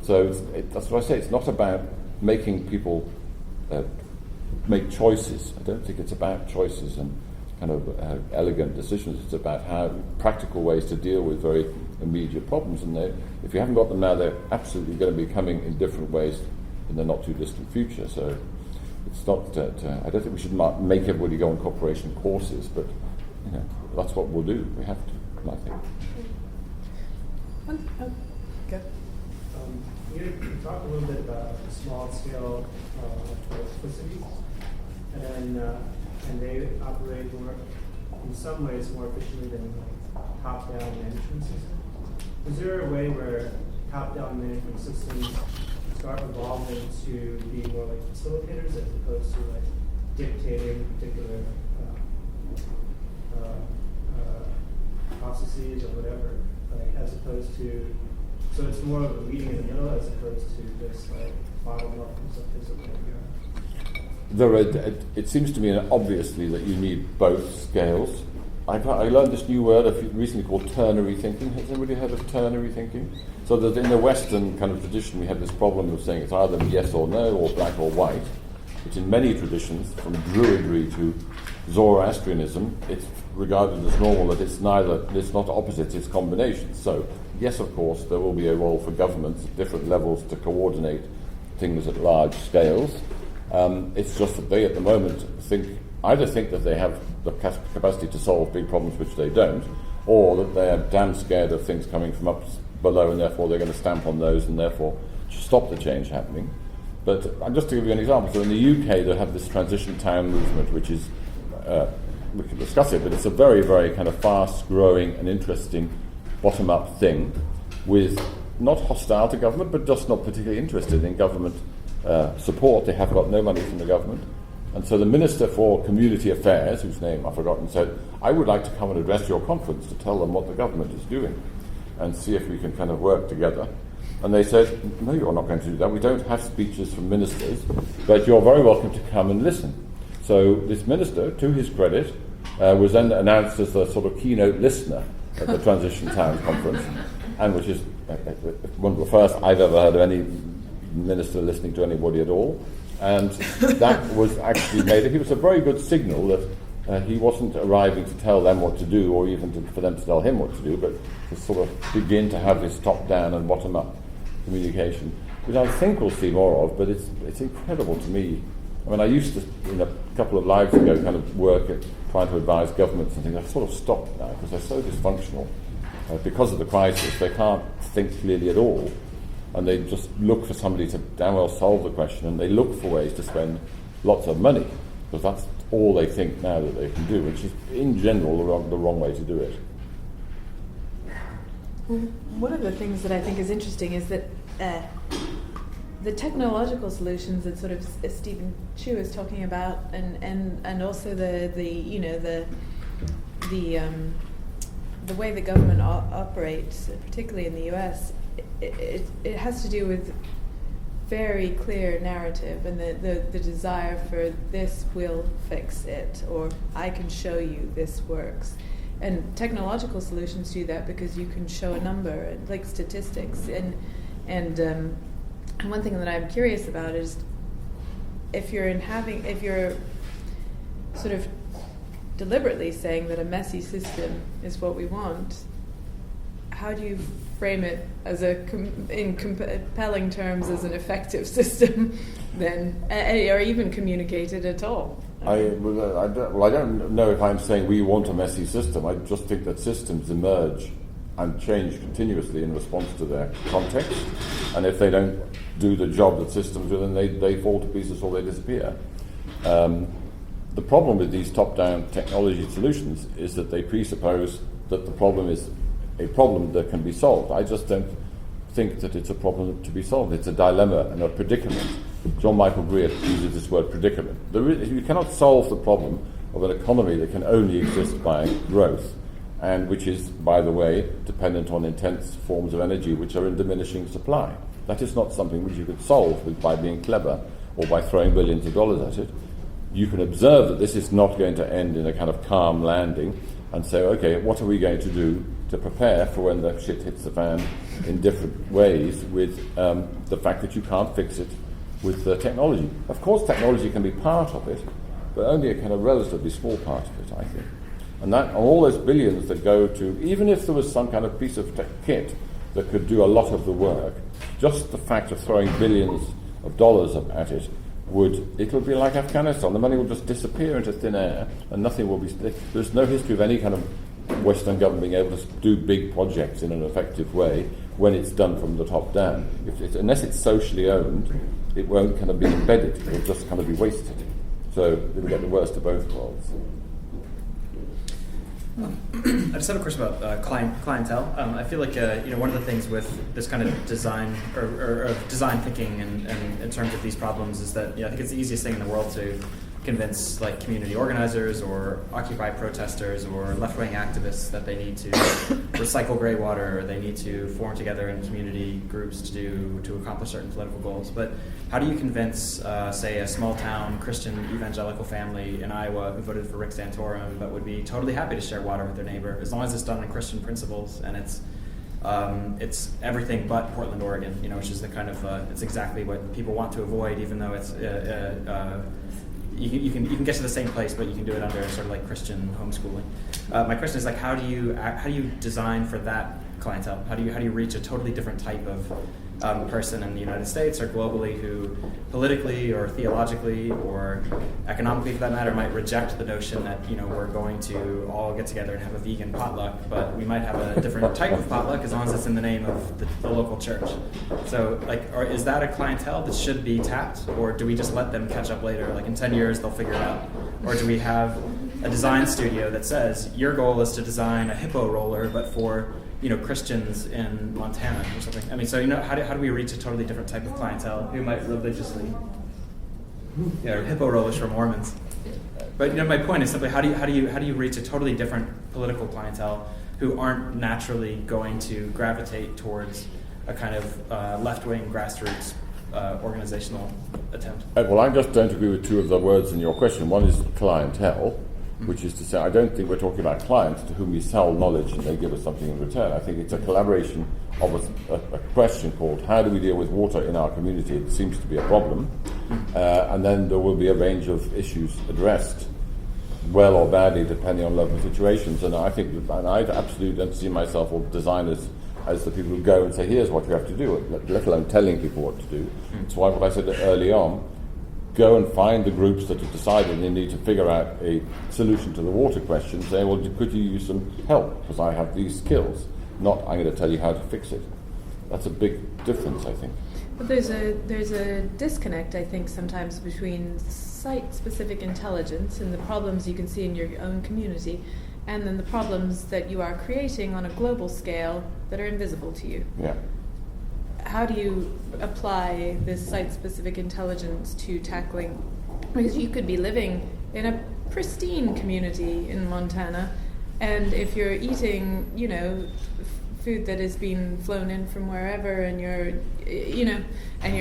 So that's what I say. It's not about making people make choices. I don't think it's about choices and kind of elegant decisions. It's about how practical ways to deal with very immediate problems. And if you haven't got them now, they're absolutely going to be coming in different ways in the not too distant future. So it's not. I don't think we should make everybody go on cooperation courses, but that's what we'll do. We have to, I think. Go. You talked a little bit about small-scale electricity, and they operate more, in some ways, more efficiently than top-down management systems. Is there a way where top-down management systems start evolving to be more like facilitators as opposed to like dictating particular processes or whatever, like as opposed to, so it's more of a meeting in the middle as opposed to this like bottom up and stuff It seems to me obviously that you need both scales. I learned this new word recently called ternary thinking. Has anybody heard of ternary thinking? So that in the Western kind of tradition we have this problem of saying it's either yes or no or black or white. which in many traditions, from Druidry to Zoroastrianism, it's regarded as normal that it's not opposites, it's combinations. So, yes, of course, there will be a role for governments at different levels to coordinate things at large scales. It's just that they, at the moment, either think that they have the capacity to solve big problems, which they don't, or that they are damn scared of things coming from up below, and therefore they're going to stamp on those and therefore stop the change happening. But just to give you an example, so in the UK they have this transition town movement, which is, we can discuss it, but it's a very, very kind of fast-growing and interesting bottom-up thing, with not hostile to government, but just not particularly interested in government support. They have got no money from the government. And so the Minister for Community Affairs, whose name I've forgotten, said, I would like to come and address your conference to tell them what the government is doing and see if we can kind of work together. And they said, no, you're not going to do that. We don't have speeches from ministers, but you're very welcome to come and listen. So this minister, to his credit, was then announced as the sort of keynote listener at the Transition Town Conference, and which is one of the first I've ever heard of any minister listening to anybody at all. And that was actually he was a very good signal that he wasn't arriving to tell them what to do, or even for them to tell him what to do, but to sort of begin to have this top-down and bottom-up communication, which I think we'll see more of, but it's incredible to me. I mean, I used to, a couple of lives ago, kind of work at trying to advise governments and things. I've sort of stopped now because they're so dysfunctional. Because of the crisis, they can't think clearly at all. And they just look for somebody to damn well solve the question, and they look for ways to spend lots of money, because that's all they think now that they can do, which is, in general, the wrong way to do it. One of the things that I think is interesting is that the technological solutions that sort of Stephen Chu is talking about, and also the way the government operates, particularly in the US, it has to do with very clear narrative and the desire for this will fix it, or I can show you this works. And technological solutions do that because you can show a number, like statistics. And one thing that I'm curious about is if you're sort of deliberately saying that a messy system is what we want, how do you frame it as in compelling terms as an effective system then, or even communicate it at all? I don't know if I'm saying we want a messy system. I just think that systems emerge and change continuously in response to their context, and if they don't do the job that systems do, then they fall to pieces or they disappear. The problem with these top-down technology solutions is that they presuppose that the problem is a problem that can be solved. I just don't think that it's a problem to be solved. It's a dilemma and a predicament. John Michael Greer uses this word predicament. You cannot solve the problem of an economy that can only exist by growth, and which is, by the way, dependent on intense forms of energy which are in diminishing supply. That is not something which you could solve by being clever or by throwing billions of dollars at it. You can observe that this is not going to end in a kind of calm landing and say, okay, what are we going to do to prepare for when the shit hits the fan in different ways, with the fact that you can't fix it with technology. Of course, technology can be part of it, but only a kind of relatively small part of it, I think. And all those billions that go to, even if there was some kind of piece of kit that could do a lot of the work, just the fact of throwing billions of dollars at it it'll be like Afghanistan. The money will just disappear into thin air, and nothing will be. There's no history of any kind of Western government being able to do big projects in an effective way when it's done from the top down. Unless it's socially owned, it won't kind of be embedded. It'll just kind of be wasted. So it'll get the worst of both worlds. I just have a question about clientele. I feel like one of the things with this kind of design or design thinking and in terms of these problems is that I think it's the easiest thing in the world to convince like community organizers or Occupy protesters or left-wing activists that they need to recycle gray water, or they need to form together in community groups to accomplish certain political goals. But how do you convince, say, a small-town Christian evangelical family in Iowa who voted for Rick Santorum but would be totally happy to share water with their neighbor as long as it's done on Christian principles and it's it's everything but Portland, Oregon, which is the kind of it's exactly what people want to avoid, even though it's you can get to the same place, but you can do it under sort of like Christian homeschooling. My question is like, how do you design for that clientele? How do you reach a totally different type of person in the United States or globally who politically or theologically or economically, for that matter, might reject the notion that we're going to all get together and have a vegan potluck, but we might have a different type of potluck as long as it's in the name of the local church. So, is that a clientele that should be tapped, or do we just let them catch up later? Like in 10 years, they'll figure it out, or do we have a design studio that says your goal is to design a hippo roller, but for Christians in Montana or something? I mean, so how do we reach a totally different type of clientele who might religiously, hippo rollers for Mormons? But my point is simply how do you reach a totally different political clientele who aren't naturally going to gravitate towards a kind of left-wing grassroots organizational attempt? Well, I just don't agree with two of the words in your question. One is clientele, which is to say, I don't think we're talking about clients to whom we sell knowledge and they give us something in return. I think it's a collaboration of a question called how do we deal with water in our community? It seems to be a problem. And then there will be a range of issues addressed, well or badly, depending on local situations. And I think, and I absolutely don't see myself or designers as the people who go and say, here's what you have to do, let alone telling people what to do. That's why what I said early on, go and find the groups that have decided they need to figure out a solution to the water question, say, well, could you use some help? Because I have these skills. Not, I'm going to tell you how to fix it. That's a big difference, I think. But there's a disconnect, I think, sometimes between site-specific intelligence and the problems you can see in your own community, and then the problems that you are creating on a global scale that are invisible to you. Yeah. How do you apply this site-specific intelligence to tackling? Because you could be living in a pristine community in Montana, and if you're eating, food that has been flown in from wherever, and you're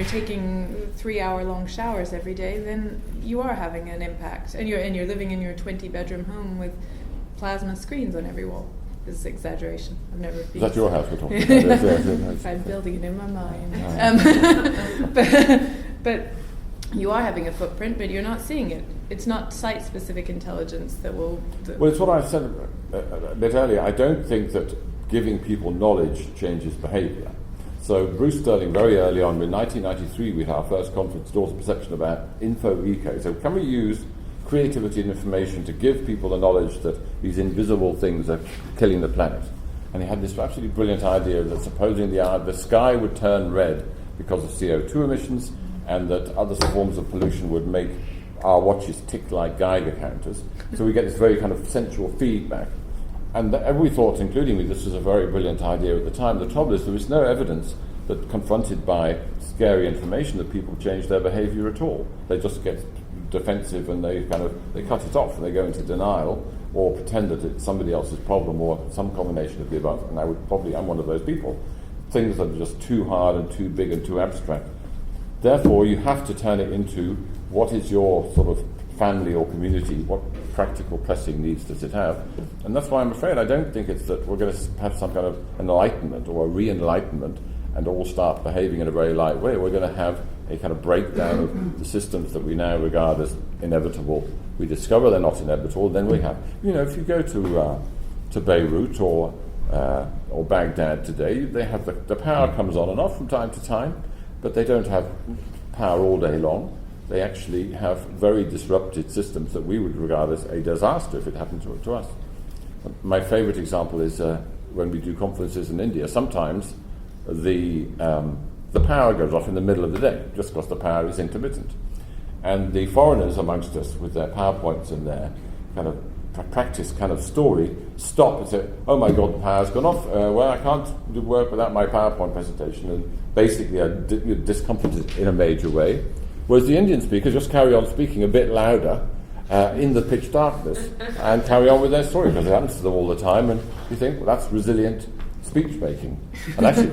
taking 3-hour-long showers every day, then you are having an impact, and you're living in your 20-bedroom home with plasma screens on every wall. This is exaggeration. I've never been. Is that your house we're talking about? I'm building it in my mind. But you are having a footprint, but you're not seeing it. It's not site-specific intelligence that will... Well, it's what I said a bit earlier. I don't think that giving people knowledge changes behaviour. So Bruce Sterling, very early on, in 1993, we had our first conference, Doors of Perception, about info-eco. So can we use creativity and information to give people the knowledge that these invisible things are killing the planet? And he had this absolutely brilliant idea that supposing the sky would turn red because of CO2 emissions, and that other forms of pollution would make our watches tick like Geiger counters. So we get this very kind of sensual feedback. And we thought, including me, this was a very brilliant idea at the time. The trouble is there is no evidence that confronted by scary information that people change their behaviour at all. They just get defensive and they cut it off and they go into denial or pretend that it's somebody else's problem or some combination of the above. And I'm one of those people. Things that are just too hard and too big and too abstract. Therefore, you have to turn it into what is your sort of family or community, what practical pressing needs does it have? And that's why I'm afraid I don't think it's that we're going to have some kind of enlightenment or a re-enlightenment and all start behaving in a very light way. We're going to have a kind of breakdown of the systems that we now regard as inevitable. We discover they're not inevitable, then we have... if you go to Beirut or Baghdad today, they have the power comes on and off from time to time, but they don't have power all day long. They actually have very disrupted systems that we would regard as a disaster if it happened to us. My favourite example is when we do conferences in India. Sometimes the power goes off in the middle of the day just because the power is intermittent. And the foreigners amongst us with their PowerPoints and their kind of practice kind of story stop and say, oh my God, the power's gone off. Well, I can't do work without my PowerPoint presentation, and basically are discomforted in a major way. Whereas the Indian speakers just carry on speaking a bit louder in the pitch darkness and carry on with their story because it happens to them all the time, and you think, well, that's resilient speech making. And actually,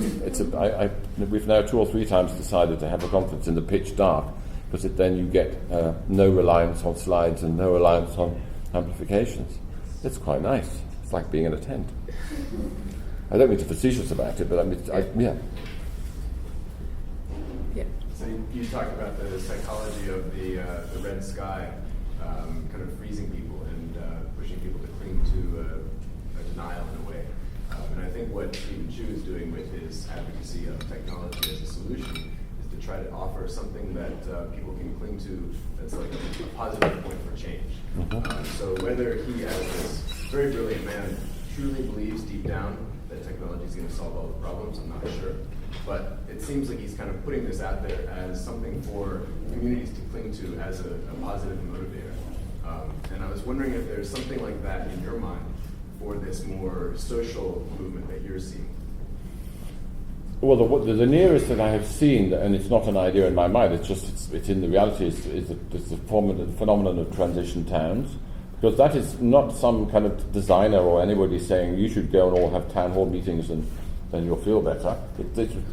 we've now 2 or 3 times decided to have a conference in the pitch dark because then you get no reliance on slides and no reliance on amplifications. It's quite nice. It's like being in a tent. I don't mean to be facetious about it, but I mean, yeah. Yeah. So you talked about the psychology of the red sky, kind of freezing people and pushing people to cling to a denial in a way. And I think what Stephen Chu is doing with his advocacy of technology as a solution is to try to offer something that people can cling to that's like a positive point for change. So whether he, as this very brilliant man, truly believes deep down that technology is going to solve all the problems, I'm not sure. But it seems like he's kind of putting this out there as something for communities to cling to as a positive motivator. And I was wondering if there's something like that in your mind for this more social movement that you're seeing. Well, the nearest that I have seen, and it's not an idea in my mind, it's in the reality, is the phenomenon of transition towns, because that is not some kind of designer or anybody saying you should go and all have town hall meetings and then you'll feel better.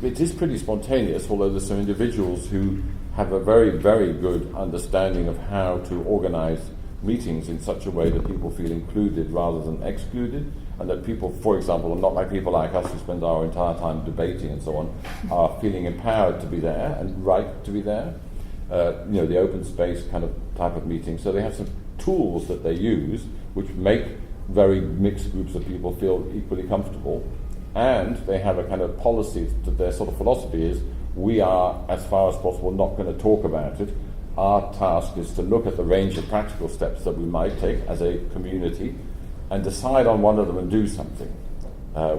It is pretty spontaneous, although there's some individuals who have a very, very good understanding of how to organize meetings in such a way that people feel included rather than excluded, and that people, for example, and not like people like us who spend our entire time debating and so on, are feeling empowered to be there and right to be there. The open space kind of type of meeting. So they have some tools that they use which make very mixed groups of people feel equally comfortable, and they have a kind of policy that their sort of philosophy is, we are, as far as possible, not going to talk about it. Our task is to look at the range of practical steps that we might take as a community and decide on one of them and do something,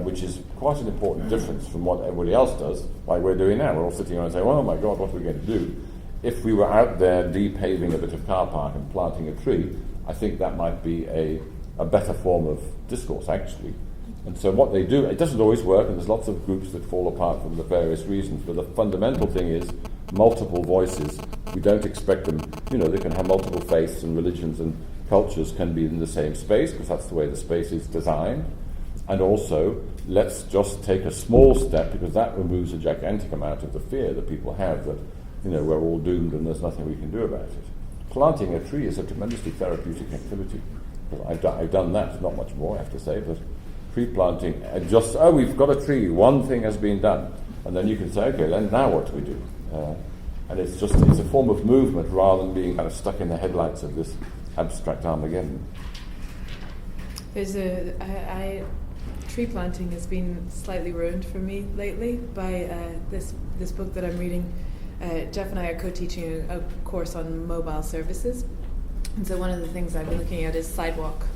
which is quite an important difference from what everybody else does, like we're doing now. We're all sitting around saying, oh my God, what are we going to do? If we were out there de-paving a bit of car park and planting a tree, I think that might be a better form of discourse, actually. And so what they do, it doesn't always work, and there's lots of groups that fall apart for the various reasons, but the fundamental thing is multiple voices. We don't expect them, they can have multiple faiths and religions and cultures can be in the same space, because that's the way the space is designed. And also, let's just take a small step, because that removes a gigantic amount of the fear that people have that, we're all doomed and there's nothing we can do about it. Planting a tree is a tremendously therapeutic activity. I've done that, not much more, I have to say, but tree planting, we've got a tree, one thing has been done. And then you can say, okay, then now what do we do? And it's a form of movement rather than being kind of stuck in the headlights of this abstract Armageddon. Tree planting has been slightly ruined for me lately by this book that I'm reading. Jeff and I are co-teaching a course on mobile services. And so one of the things I've been looking at is sidewalk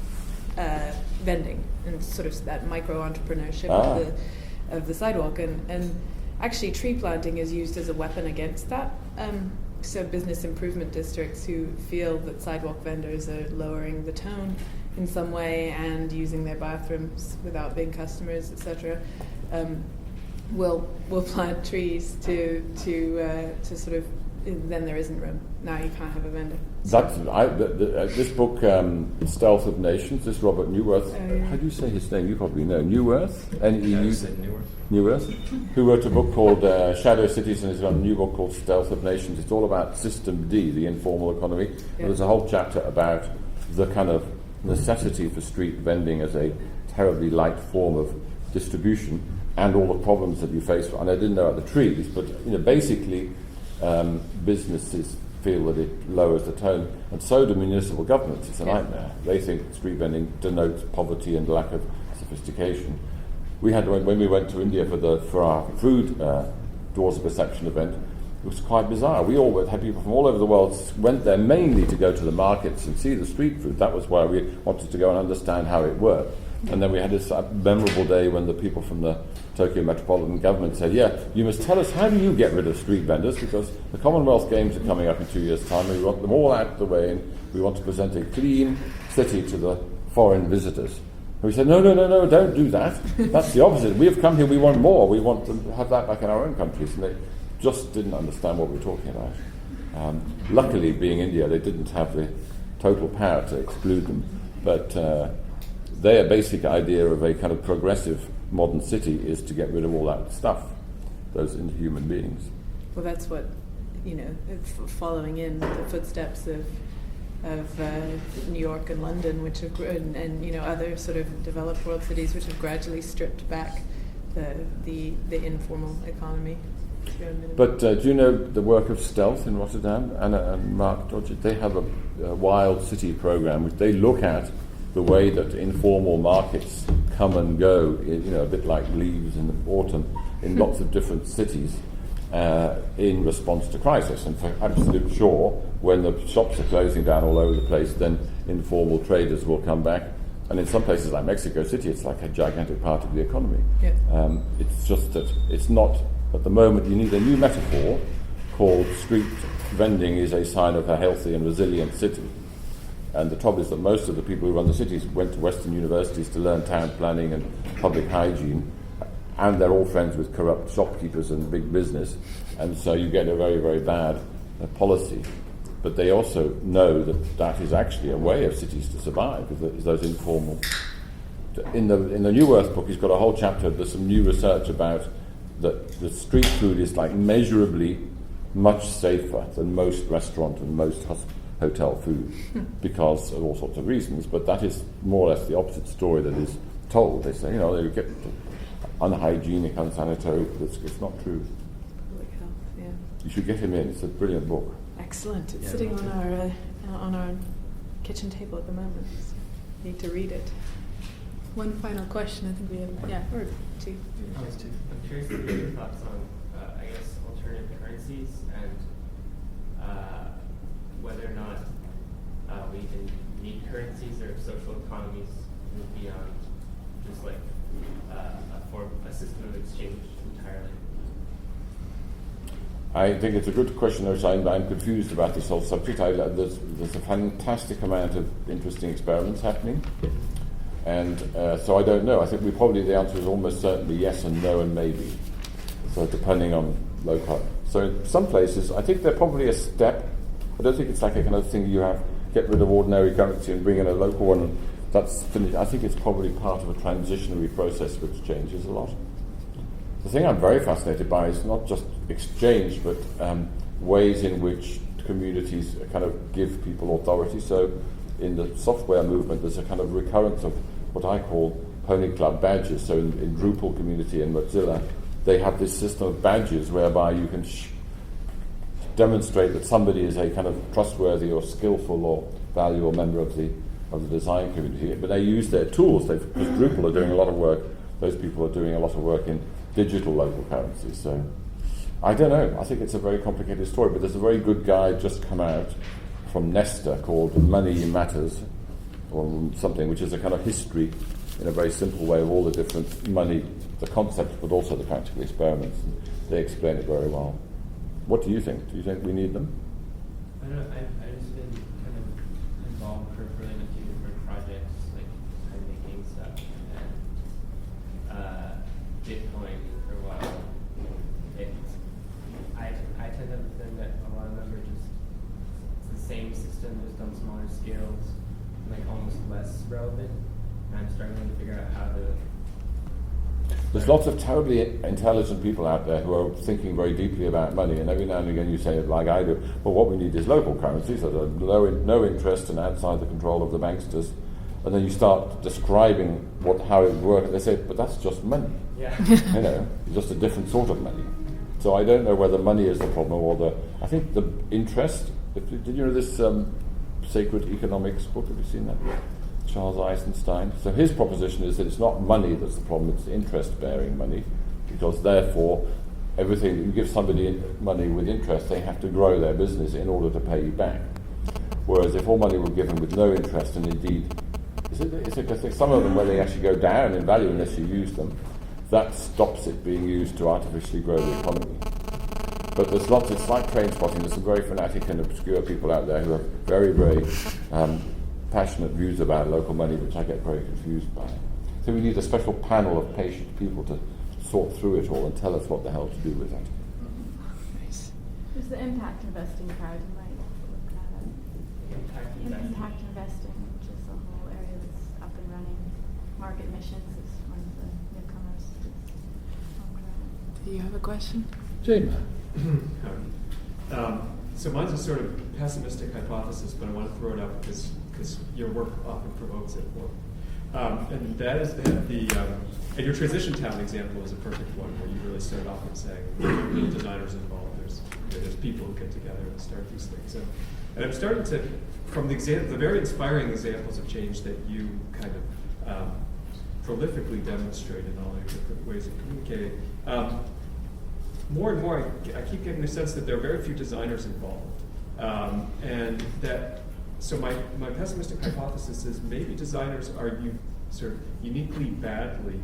vending and sort of that micro-entrepreneurship of the sidewalk. And actually tree planting is used as a weapon against that. So business improvement districts who feel that sidewalk vendors are lowering the tone in some way and using their bathrooms without being customers, etc., will plant trees to sort of, then there isn't room. Now you can't have a vendor. This book, Stealth of Nations, this Robert Neuwirth, how do you say his name? You probably know. Neuwirth? Neuwirth, who wrote a book called Shadow Cities, and he's got a new book called Stealth of Nations. It's all about System D, the informal economy. Yeah. There's a whole chapter about the kind of necessity for street vending as a terribly light form of distribution and all the problems that you face. And I didn't know about the trees, but basically businesses feel that it lowers the tone, and so do municipal governments. It's a nightmare. They think street vending denotes poverty and lack of sophistication. We had, when we went to India for our food Doors of Perception event, it was quite bizarre. We all had people from all over the world went there mainly to go to the markets and see the street food. That was why we wanted to go and understand how it worked. And then we had this memorable day when the people from the Tokyo Metropolitan Government said, you must tell us, how do you get rid of street vendors? Because the Commonwealth Games are coming up in 2 years' time, and we want them all out of the way, and we want to present a clean city to the foreign visitors. And we said, no, don't do that. That's the opposite. We have come here, we want more. We want to have that back in our own countries. And they just didn't understand what we were talking about. Luckily, being India, they didn't have the total power to exclude them. But their basic idea of a kind of progressive modern city is to get rid of all that stuff, those inhuman beings. Well, that's what, following in the footsteps of New York and London, which have and other sort of developed world cities, which have gradually stripped back the informal economy. But do you know the work of Stealth in Rotterdam? Anna and Mark Dodgett, they have a wild city program which they look at the way that informal markets come and go, a bit like leaves in the autumn, in lots of different cities in response to crisis. And for absolute sure, when the shops are closing down all over the place, then informal traders will come back. And in some places like Mexico City, it's like a gigantic part of the economy. Yeah. It's just that it's not, at the moment, you need a new metaphor called street vending is a sign of a healthy and resilient city. And the trouble is that most of the people who run the cities went to Western universities to learn town planning and public hygiene, and they're all friends with corrupt shopkeepers and big business, and so you get a very, very bad policy. But they also know that that is actually a way of cities to survive, is those informal. In the New Earth book, he's got a whole chapter, there's some new research about that the street food is like measurably much safer than most restaurant and most hotel food because of all sorts of reasons, but that is more or less the opposite story that is told. They say, they get unhygienic, unsanitary. It's not true. Public health, yeah. You should get him in. It's a brilliant book. Excellent. It's sitting on our kitchen table at the moment. So need to read it. One final question. I think we have, or two. I'm curious to hear your thoughts on, alternative currencies and whether or not we can need currencies or social economies move beyond just like a system of exchange entirely. I think it's a good question, which I'm confused about this whole subject. There's a fantastic amount of interesting experiments happening, and so I don't know. I think the answer is almost certainly yes and no and maybe. So depending on local. So in some places, I think they're probably a step. I don't think it's like a kind of thing you have get rid of ordinary currency and bring in a local one. And that's finished. I think it's probably part of a transitionary process which changes a lot. The thing I'm very fascinated by is not just exchange, but ways in which communities kind of give people authority. So in the software movement, there's a kind of recurrence of what I call pony club badges. So in Drupal community and Mozilla, they have this system of badges whereby you can demonstrate that somebody is a kind of trustworthy or skillful or valuable member of the design community. But they use their tools. Because Drupal are doing a lot of work. Those people are doing a lot of work in digital local currencies. So I don't know. I think it's a very complicated story. But there's a very good guide just come out from Nesta called Money Matters, or something, which is a kind of history in a very simple way of all the different money, the concepts, but also the practical experiments. And they explain it very well. What do you think? Do you think we need them? I don't know. I've just been kind of involved peripherally in a few different projects, like time-making stuff, and Bitcoin for a while. I tend to have the feeling that a lot of them are just it's the same system, just on smaller scales, and like almost less relevant. And I'm struggling to figure out how to. There's lots of terribly intelligent people out there who are thinking very deeply about money, and every now and again you say, like I do, well, what we need is local currencies that are no interest and outside the control of the banksters, and then you start describing how it works. They say, but that's just money. Yeah. Just a different sort of money. So I don't know whether money is the problem or I think the interest. Did you know this Sacred Economics book? Have you seen that? Charles Eisenstein. So his proposition is that it's not money that's the problem, it's interest-bearing money, because therefore everything you give somebody money with interest, they have to grow their business in order to pay you back. Whereas if all money were given with no interest, and indeed, some of them where they actually go down in value unless you use them, that stops it being used to artificially grow the economy. But there's lots, it's like train spotting, there's some very fanatic and obscure people out there who have very, very passionate views about local money, which I get very confused by. So we need a special panel of patient people to sort through it all and tell us what the hell to do with it. Nice. There's the impact investing crowd you might look at. Impact investing, which is a whole area that's up and running. Market missions is one of the newcomers. Do you have a question? Jane. So mine's a sort of pessimistic hypothesis, but I want to throw it out because your work often provokes it more. And that is that and your transition town example is a perfect one where you really start off with saying real designers involved. There's people who get together and start these things. And I'm starting to, from the very inspiring examples of change that you kind of prolifically demonstrate in all your different ways of communicating, more and more I keep getting the sense that there are very few designers involved. And that, so my pessimistic hypothesis is maybe designers are sort of uniquely badly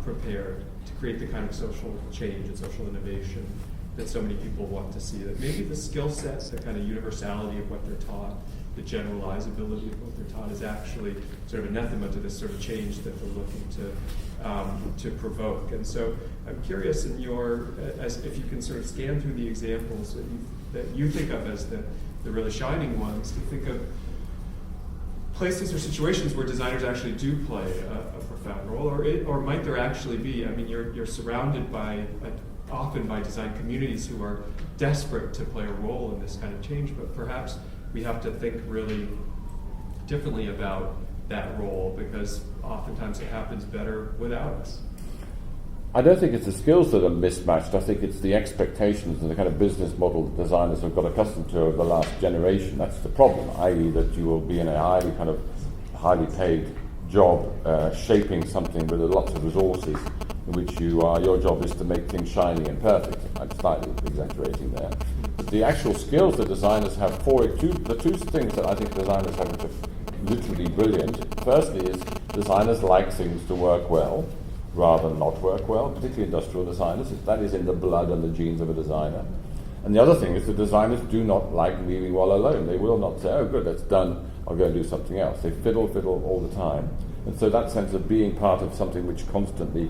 prepared to create the kind of social change and social innovation that so many people want to see. That maybe the skill sets, the kind of universality of what they're taught, the generalizability of what they're taught is actually sort of anathema to this sort of change that they're looking to provoke. And so I'm curious as if you can sort of scan through the examples that you think of as the really shining ones, to think of places or situations where designers actually do play a profound role, or might there actually be? I mean, you're surrounded often by design communities who are desperate to play a role in this kind of change, but perhaps we have to think really differently about that role, because oftentimes it happens better without us. I don't think it's the skills that are mismatched. I think it's the expectations and the kind of business model that designers have got accustomed to over the last generation. That's the problem, i.e. that you will be in a highly paid job shaping something with lots of resources, in which your job is to make things shiny and perfect. I'm slightly exaggerating there. But the actual skills that designers have for it, the two things that I think designers have which are literally brilliant. Firstly is designers like things to work well, rather than not work well, particularly industrial designers. That is in the blood and the genes of a designer. And the other thing is that designers do not like leaving well alone. They will not say, oh good, that's done, I'll go and do something else. They fiddle all the time. And so that sense of being part of something which constantly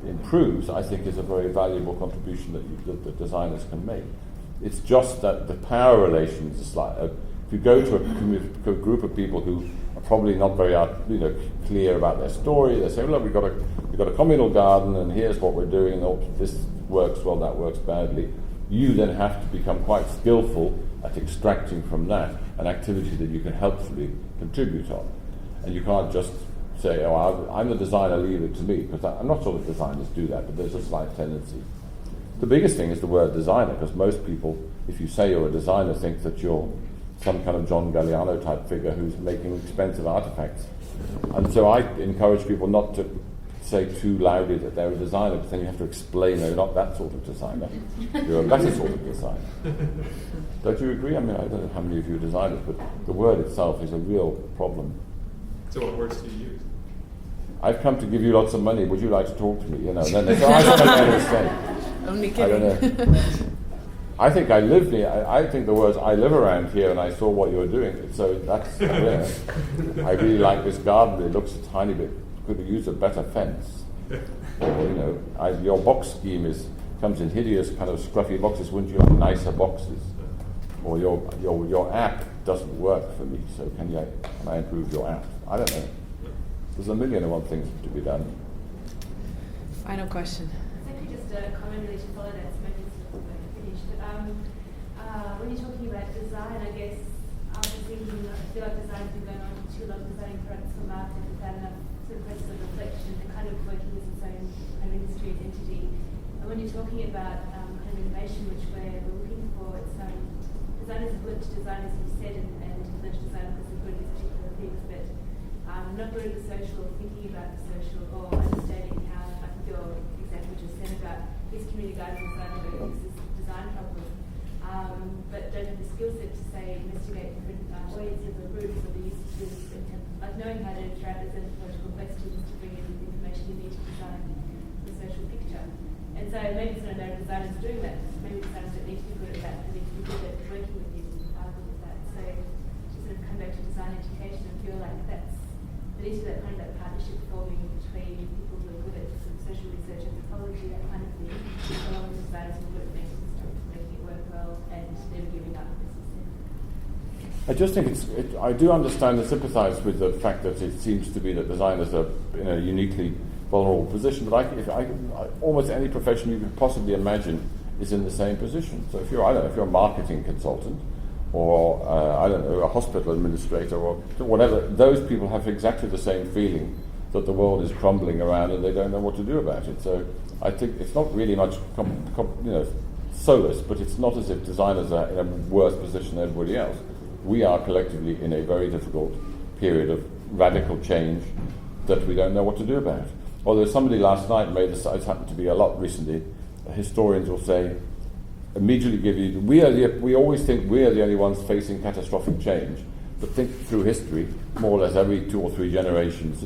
improves, I think, is a very valuable contribution that designers can make. It's just that the power relations is like, if you go to a group of people who are probably not very clear about their story, they say, look, we've got a communal garden and here's what we're doing, this works well, that works badly. You then have to become quite skillful at extracting from that an activity that you can helpfully contribute on. And you can't just say, oh, I'm the designer, leave it to me, because I'm not sure that designers do that, but there's a slight tendency. The biggest thing is the word designer, because most people, if you say you're a designer, think that you're some kind of John Galliano type figure who's making expensive artifacts. And so I encourage people not to say too loudly that they're a designer, but then you have to explain they're not that sort of designer. You're a better sort of designer. Don't you agree? I mean, I don't know how many of you are designers, but the word itself is a real problem. So what words do you use? I've come to give you lots of money. Would you like to talk to me? You know, and then they say, I don't know what to say. Only kidding. I don't know. I think I live here. I think the words, I live around here and I saw what you were doing. So that's, I really like this garden. It looks a tiny bit, could use a better fence. Or, your box scheme comes in hideous kind of scruffy boxes. Wouldn't you like nicer boxes? Or your app doesn't work for me. So can I improve your app? I don't know. There's a million and one things to be done. Final question. It's actually just a comment really to follow that, so maybe it's not finished. But when you're talking about design, I guess I was thinking, I feel like design's been going on too long, designing products for market without enough sort of process of reflection and kind of working as its own kind of industry identity. And when you're talking about kind of innovation, which we're looking for, it's designers have learned to design, as you said, and learned to design because they're good at these particular things, but not good at the social, thinking about the social, or understanding how, like your example just said about these community gardens design to fix this design problem, but don't have the skill set to say investigate different audiences or groups or the uses, like knowing how to interact with anthropological questions to bring in the information you need to design the social picture. And so maybe it's not no designers doing that. Maybe designers don't need to be good at that. They need to be good at working with people who are good at that. So to sort of come back to design education and feel like there needs to be that kind of that partnership forming between people who are good at sort of social research, anthropology, that kind of thing, along with designers who are good at making it work well and never giving up. I just think I do understand and sympathise with the fact that it seems to be that designers are in a uniquely vulnerable position, but almost any profession you could possibly imagine is in the same position. So if you're a marketing consultant, or a hospital administrator, or whatever, those people have exactly the same feeling that the world is crumbling around and they don't know what to do about it. So I think it's not really much solace, but it's not as if designers are in a worse position than everybody else. We are collectively in a very difficult period of radical change that we don't know what to do about. Although somebody last night made this, it's happened to be a lot recently, historians will say, immediately give you, we always think we are the only ones facing catastrophic change, but think through history, more or less every 2 or 3 generations,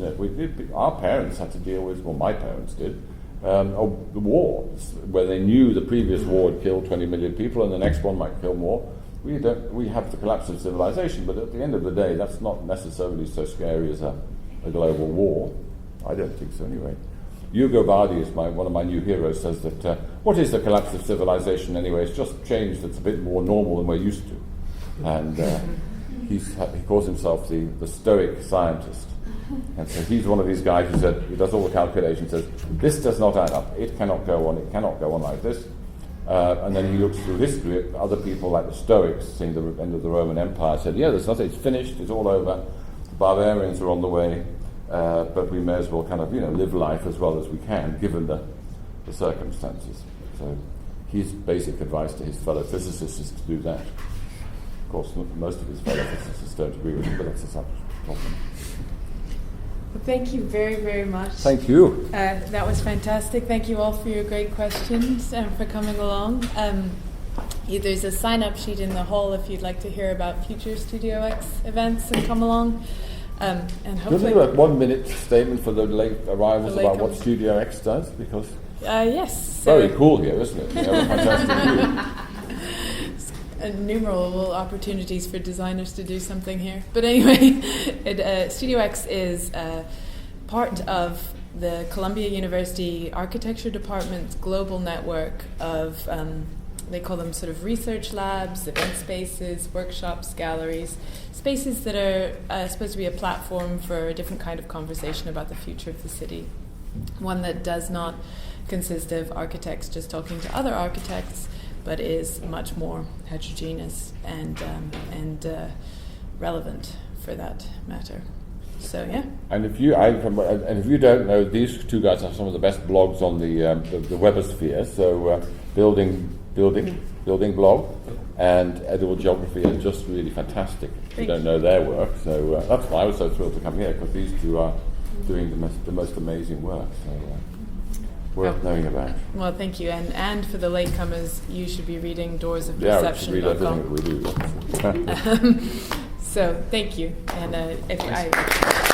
our parents had to deal with, well, my parents did, the war, where they knew the previous war had killed 20 million people and the next one might kill more. We have the collapse of civilization, but at the end of the day, that's not necessarily so scary as a global war. I don't think so anyway. Hugo Vardy is one of my new heroes, says that what is the collapse of civilization anyway? It's just change that's a bit more normal than we're used to. And he calls himself the Stoic Scientist. And so he's one of these guys who said, he does all the calculations, says, this does not add up, it cannot go on like this. And then he looks through history at other people like the Stoics, seeing the end of the Roman Empire, said, yeah, there's nothing, it's finished, it's all over, the barbarians are on the way, but we may as well kind of, live life as well as we can, given the circumstances. So his basic advice to his fellow physicists is to do that. Of course, most of his fellow physicists don't agree with him, but that's a separate problem. Well, thank you very, very much. Thank you. That was fantastic. Thank you all for your great questions and for coming along. There's a sign-up sheet in the hall if you'd like to hear about future Studio X events and come along. And hopefully, do a 1-minute statement for the late arrivals about what comers. Studio X does, because yes, very cool here, isn't it? You have a fantastic view. Innumerable opportunities for designers to do something here. But anyway, Studio X is part of the Columbia University Architecture Department's global network of, they call them sort of research labs, event spaces, workshops, galleries, spaces that are supposed to be a platform for a different kind of conversation about the future of the city. One that does not consist of architects just talking to other architects, but is much more heterogeneous and relevant for that matter. So yeah. And if you don't know, these two guys have some of the best blogs on the Webosphere. So building blog and edible geography are just really fantastic. If you don't know their work, so that's why I was so thrilled to come here, because these two are doing the most amazing work. So. Worth knowing about. Well, thank you, and for the latecomers, you should be reading Doors of Perception. Yeah, we should read everything that we do. So, thank you, and if I.